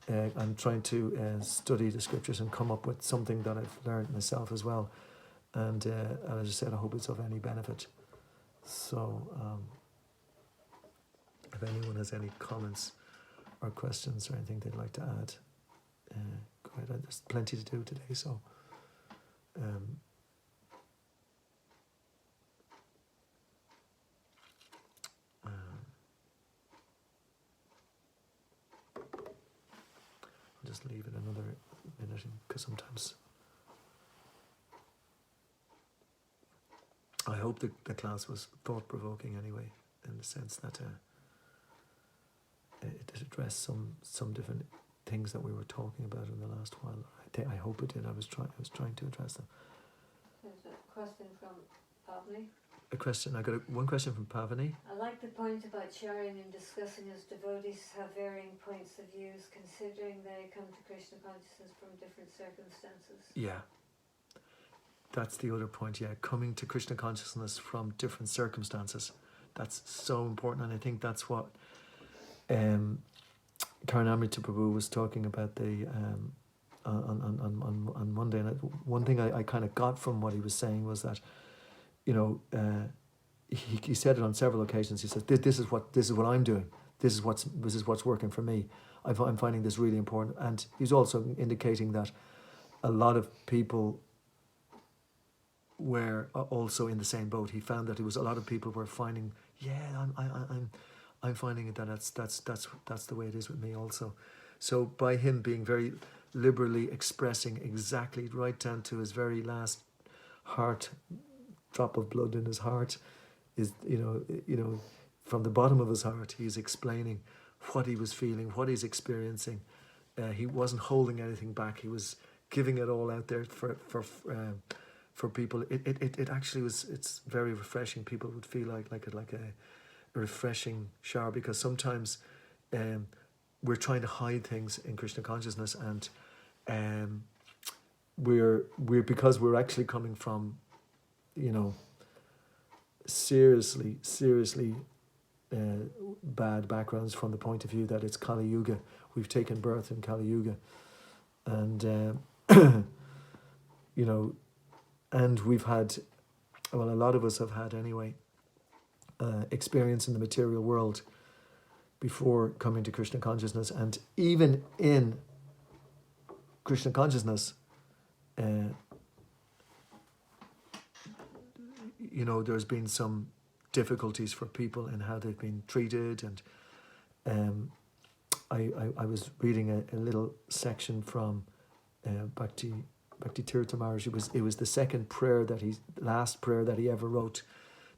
I'm trying to study the scriptures and come up with something that I've learned myself as well. And as I said, I hope it's of any benefit. So if anyone has any comments or questions or anything they'd like to add, go ahead. There's plenty to do today, so I'll just leave it another minute because sometimes I hope the class was thought-provoking anyway, in the sense that it did address some different things that we were talking about in the last while. I hope it did. I was trying to address them. There's a question from Pavni. I got one question from Pavani. I like the point about sharing and discussing as devotees have varying points of views, considering they come to Krishna consciousness from different circumstances. Yeah. That's the other point, yeah. Coming to Krishna consciousness from different circumstances. That's so important, and I think that's what Karanamrita Prabhu was talking about on Monday. And one thing I kind of got from what he was saying was that, he said it on several occasions. He said, "This is what I'm doing. This is what's working for me. I'm finding this really important." And he's also indicating that a lot of people were also in the same boat. He found that there was a lot of people were finding, I'm finding it that that's the way it is with me also. So by him being very liberally expressing exactly right down to his very last heart drop of blood in his heart is, from the bottom of his heart, he's explaining what he was feeling, what he's experiencing. He wasn't holding anything back. He was giving it all out there for people. It actually was. It's very refreshing. People would feel like a refreshing shower, because sometimes we're trying to hide things in Krishna consciousness, and we're because we're actually coming from, seriously bad backgrounds, from the point of view that it's Kali Yuga. We've taken birth in Kali Yuga, and and we've had, well, a lot of us have had anyway, experience in the material world before coming to Krishna consciousness. And even in Krishna consciousness, there's been some difficulties for people in how they've been treated. And I was reading a little section from Bhakti Tirtha Maharaj. It was the second prayer last prayer that he ever wrote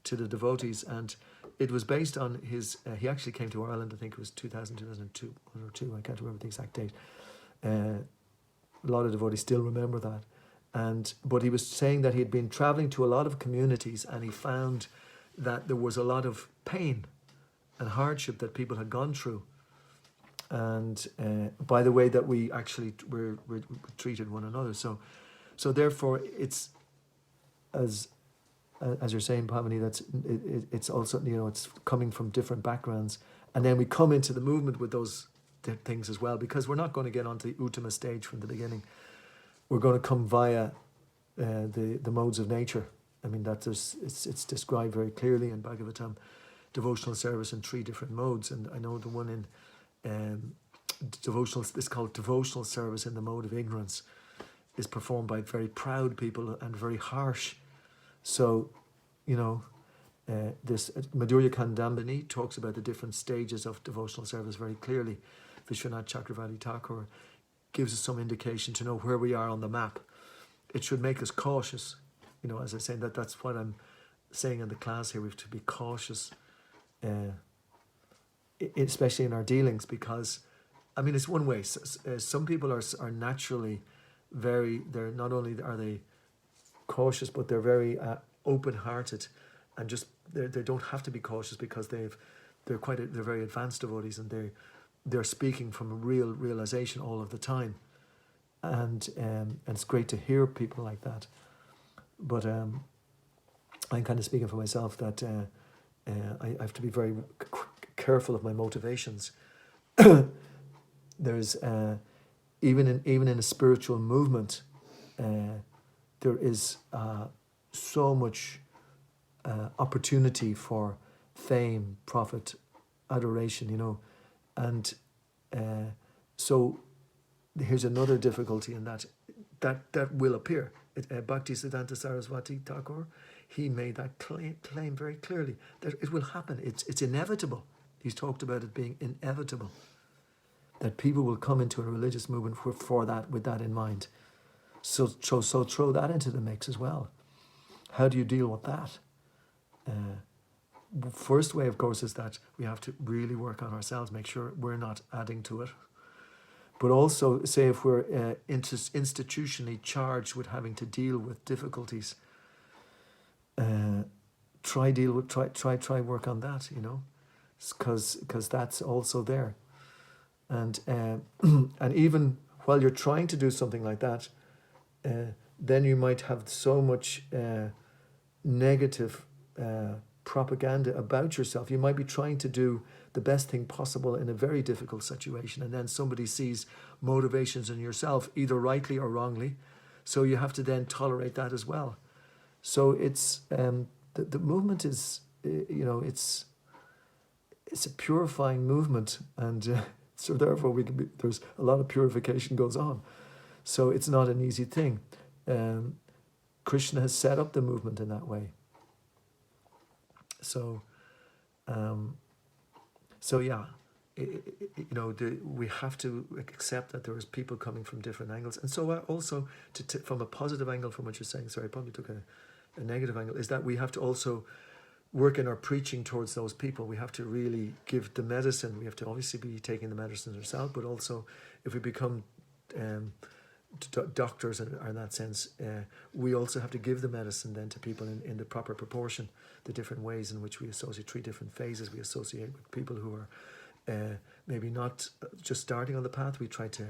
to the devotees, and it was based on his. He actually came to Ireland. I think it was 2002 or 2. I can't remember the exact date. A lot of devotees still remember that, but he was saying that he had been traveling to a lot of communities, and he found that there was a lot of pain and hardship that people had gone through, and by the way that we actually we treated one another. So therefore, it's as you're saying, Pavani, it's also, it's coming from different backgrounds, and then we come into the movement with those things as well, because we're not going to get onto the Uttama stage from the beginning. We're going to come via the modes of nature. I mean, it's described very clearly in Bhagavatam, devotional service in 3 different modes, and I know the one in devotional, it's called devotional service in the mode of ignorance, is performed by very proud people and very harsh. So, this Madhurya Kandambini talks about the different stages of devotional service very clearly. Vishwanath Chakravarti Thakur gives us some indication to know where we are on the map. It should make us cautious. As I say, that's what I'm saying in the class here. We have to be cautious, especially in our dealings, because, I mean, it's one way. Some people are naturally they're not only are they cautious, but they're very open-hearted, and just they don't have to be cautious, because they're very advanced devotees, and they're speaking from a real realization all of the time, and it's great to hear people like that. But I'm kind of speaking for myself that I have to be very careful of my motivations. There's even in a spiritual movement, there is so much opportunity for fame, profit, adoration, and so here's another difficulty in that will appear. Bhakti Siddhanta Saraswati Thakur, he made that claim very clearly, that it will happen. It's inevitable. He's talked about it being inevitable, that people will come into a religious movement for that, with that in mind. So throw that into the mix as well. How do you deal with that? First way, of course, is that we have to really work on ourselves, make sure we're not adding to it. But also, say if we're institutionally charged with having to deal with difficulties, try work on that, because that's also there. And and even while you're trying to do something like that, then you might have so much negative propaganda about yourself. You might be trying to do the best thing possible in a very difficult situation, and then somebody sees motivations in yourself, either rightly or wrongly, so you have to then tolerate that as well. So it's the movement is it's a purifying movement, and so therefore there's a lot of purification goes on. So it's not an easy thing. Krishna has set up the movement in that way. So yeah, we have to accept that there is people coming from different angles, and so also from a positive angle, from what you're saying. Sorry, I probably took a negative angle, is that we have to also work in our preaching towards those people. We have to really give the medicine. We have to obviously be taking the medicine ourselves, but also if we become doctors in that sense, we also have to give the medicine then to people in the proper proportion, the different ways in which we associate, 3 different phases we associate with people who are maybe not just starting on the path. We try to,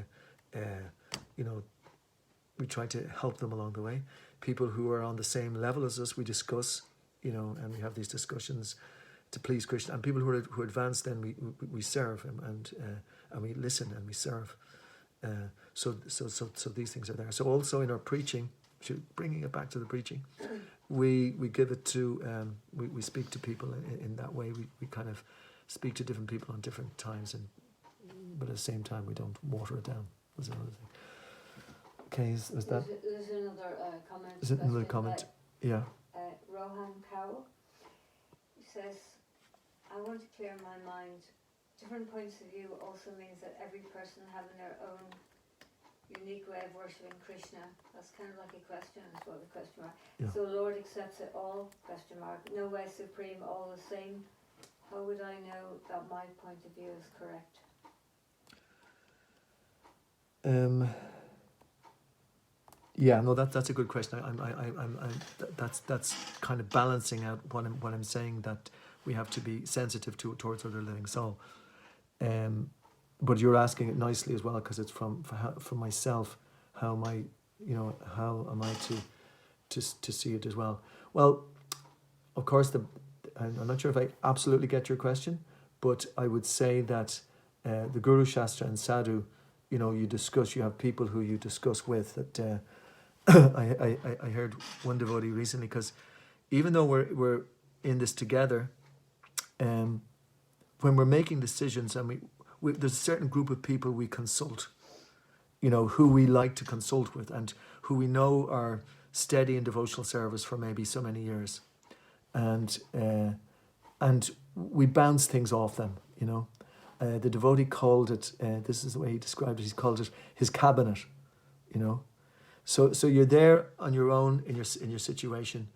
we try to help them along the way. People who are on the same level as us, we discuss, and we have these discussions to please Krishna. And people who advance, then we serve and we listen and we serve. So these things are there. So also in our preaching, bringing it back to the preaching, we give it to, we speak to people in that way. We kind of speak to different people on different times, but at the same time we don't water it down. That's another thing. Okay, is that? There's another comment. Is it another comment? Yeah. Rohan Cowell says, I want to clear my mind. Different points of view also means that every person having their own unique way of worshipping Krishna. That's kind of like a question as well, the question mark. Yeah. So Lord accepts it all, question mark. No way supreme, all the same. How would I know that my point of view is correct? Yeah, no, that's a good question. That's kind of balancing out what I'm saying, that we have to be sensitive towards other living soul. But you're asking it nicely as well, because it's from myself. How am I, how am I to see it as well? Well, of course, I'm not sure if I absolutely get your question, but I would say that the Guru Shastra and Sadhu, you have people who you discuss with. That I heard one devotee recently, because even though we're in this together, when we're making decisions, and there's a certain group of people we consult, who we like to consult with, and who we know are steady in devotional service for maybe so many years, and we bounce things off them. The devotee called it. This is the way he described it. He called it his cabinet. So you're there on your own in your situation,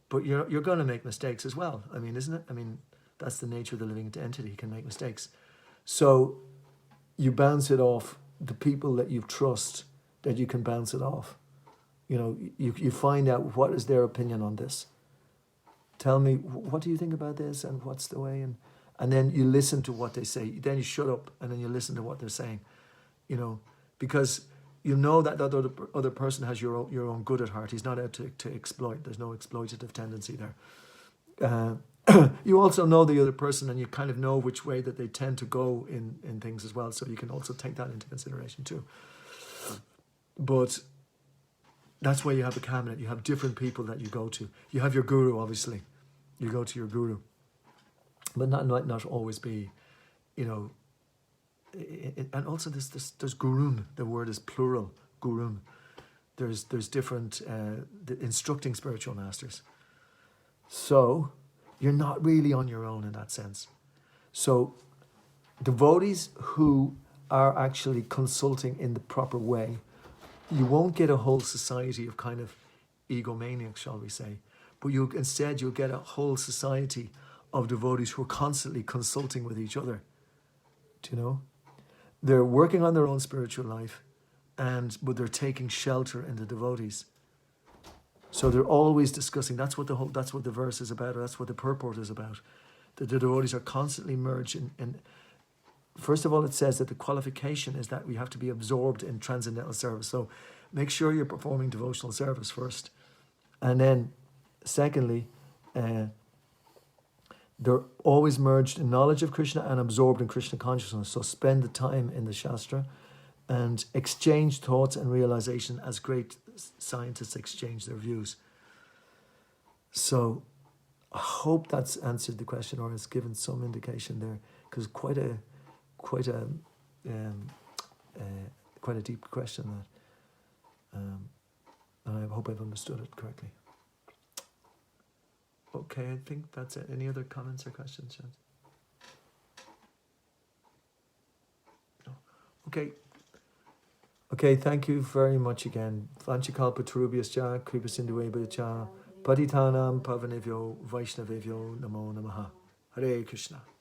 but you're going to make mistakes as well. I mean, isn't it? I mean, that's the nature of the living entity. He can make mistakes. So you bounce it off the people that you trust, that you can bounce it off. You find out what is their opinion on this. Tell me, what do you think about this, and what's the way? And then you listen to what they say. Then you shut up, and then you listen to what they're saying. Because that other person has your own good at heart. He's not out to exploit. There's no exploitative tendency there. You also know the other person, and you kind of know which way that they tend to go in things as well. So you can also take that into consideration too. But that's why you have a cabinet. You have different people that you go to. You have your guru, obviously. You go to your guru. But not always be, and also there's gurun. The word is plural, gurun. There's different instructing spiritual masters. So you're not really on your own in that sense. So devotees who are actually consulting in the proper way, you won't get a whole society of kind of egomaniacs, shall we say, but you'll get a whole society of devotees who are constantly consulting with each other. Do you know? They're working on their own spiritual life, but they're taking shelter in the devotees. So they're always discussing. That's what the verse is about. Or that's what the purport is about. That the devotees are constantly merged in. First of all, it says that the qualification is that we have to be absorbed in transcendental service. So make sure you're performing devotional service first, and then, secondly, they're always merged in knowledge of Krishna and absorbed in Krishna consciousness. So spend the time in the Shastra and exchange thoughts and realization as great scientists exchange their views. So I hope that's answered the question, or has given some indication there, because quite a deep question that, and I hope I've understood it correctly. Okay, I think that's it. Any other comments or questions, Chance? No. Okay, thank you very much again. Vanchikalpa Tarubyascha, Kripa Sindhuebhaya cha, Patitanam Pavanevyo Vaishnavevyo Namo Namaha. Hare Krishna.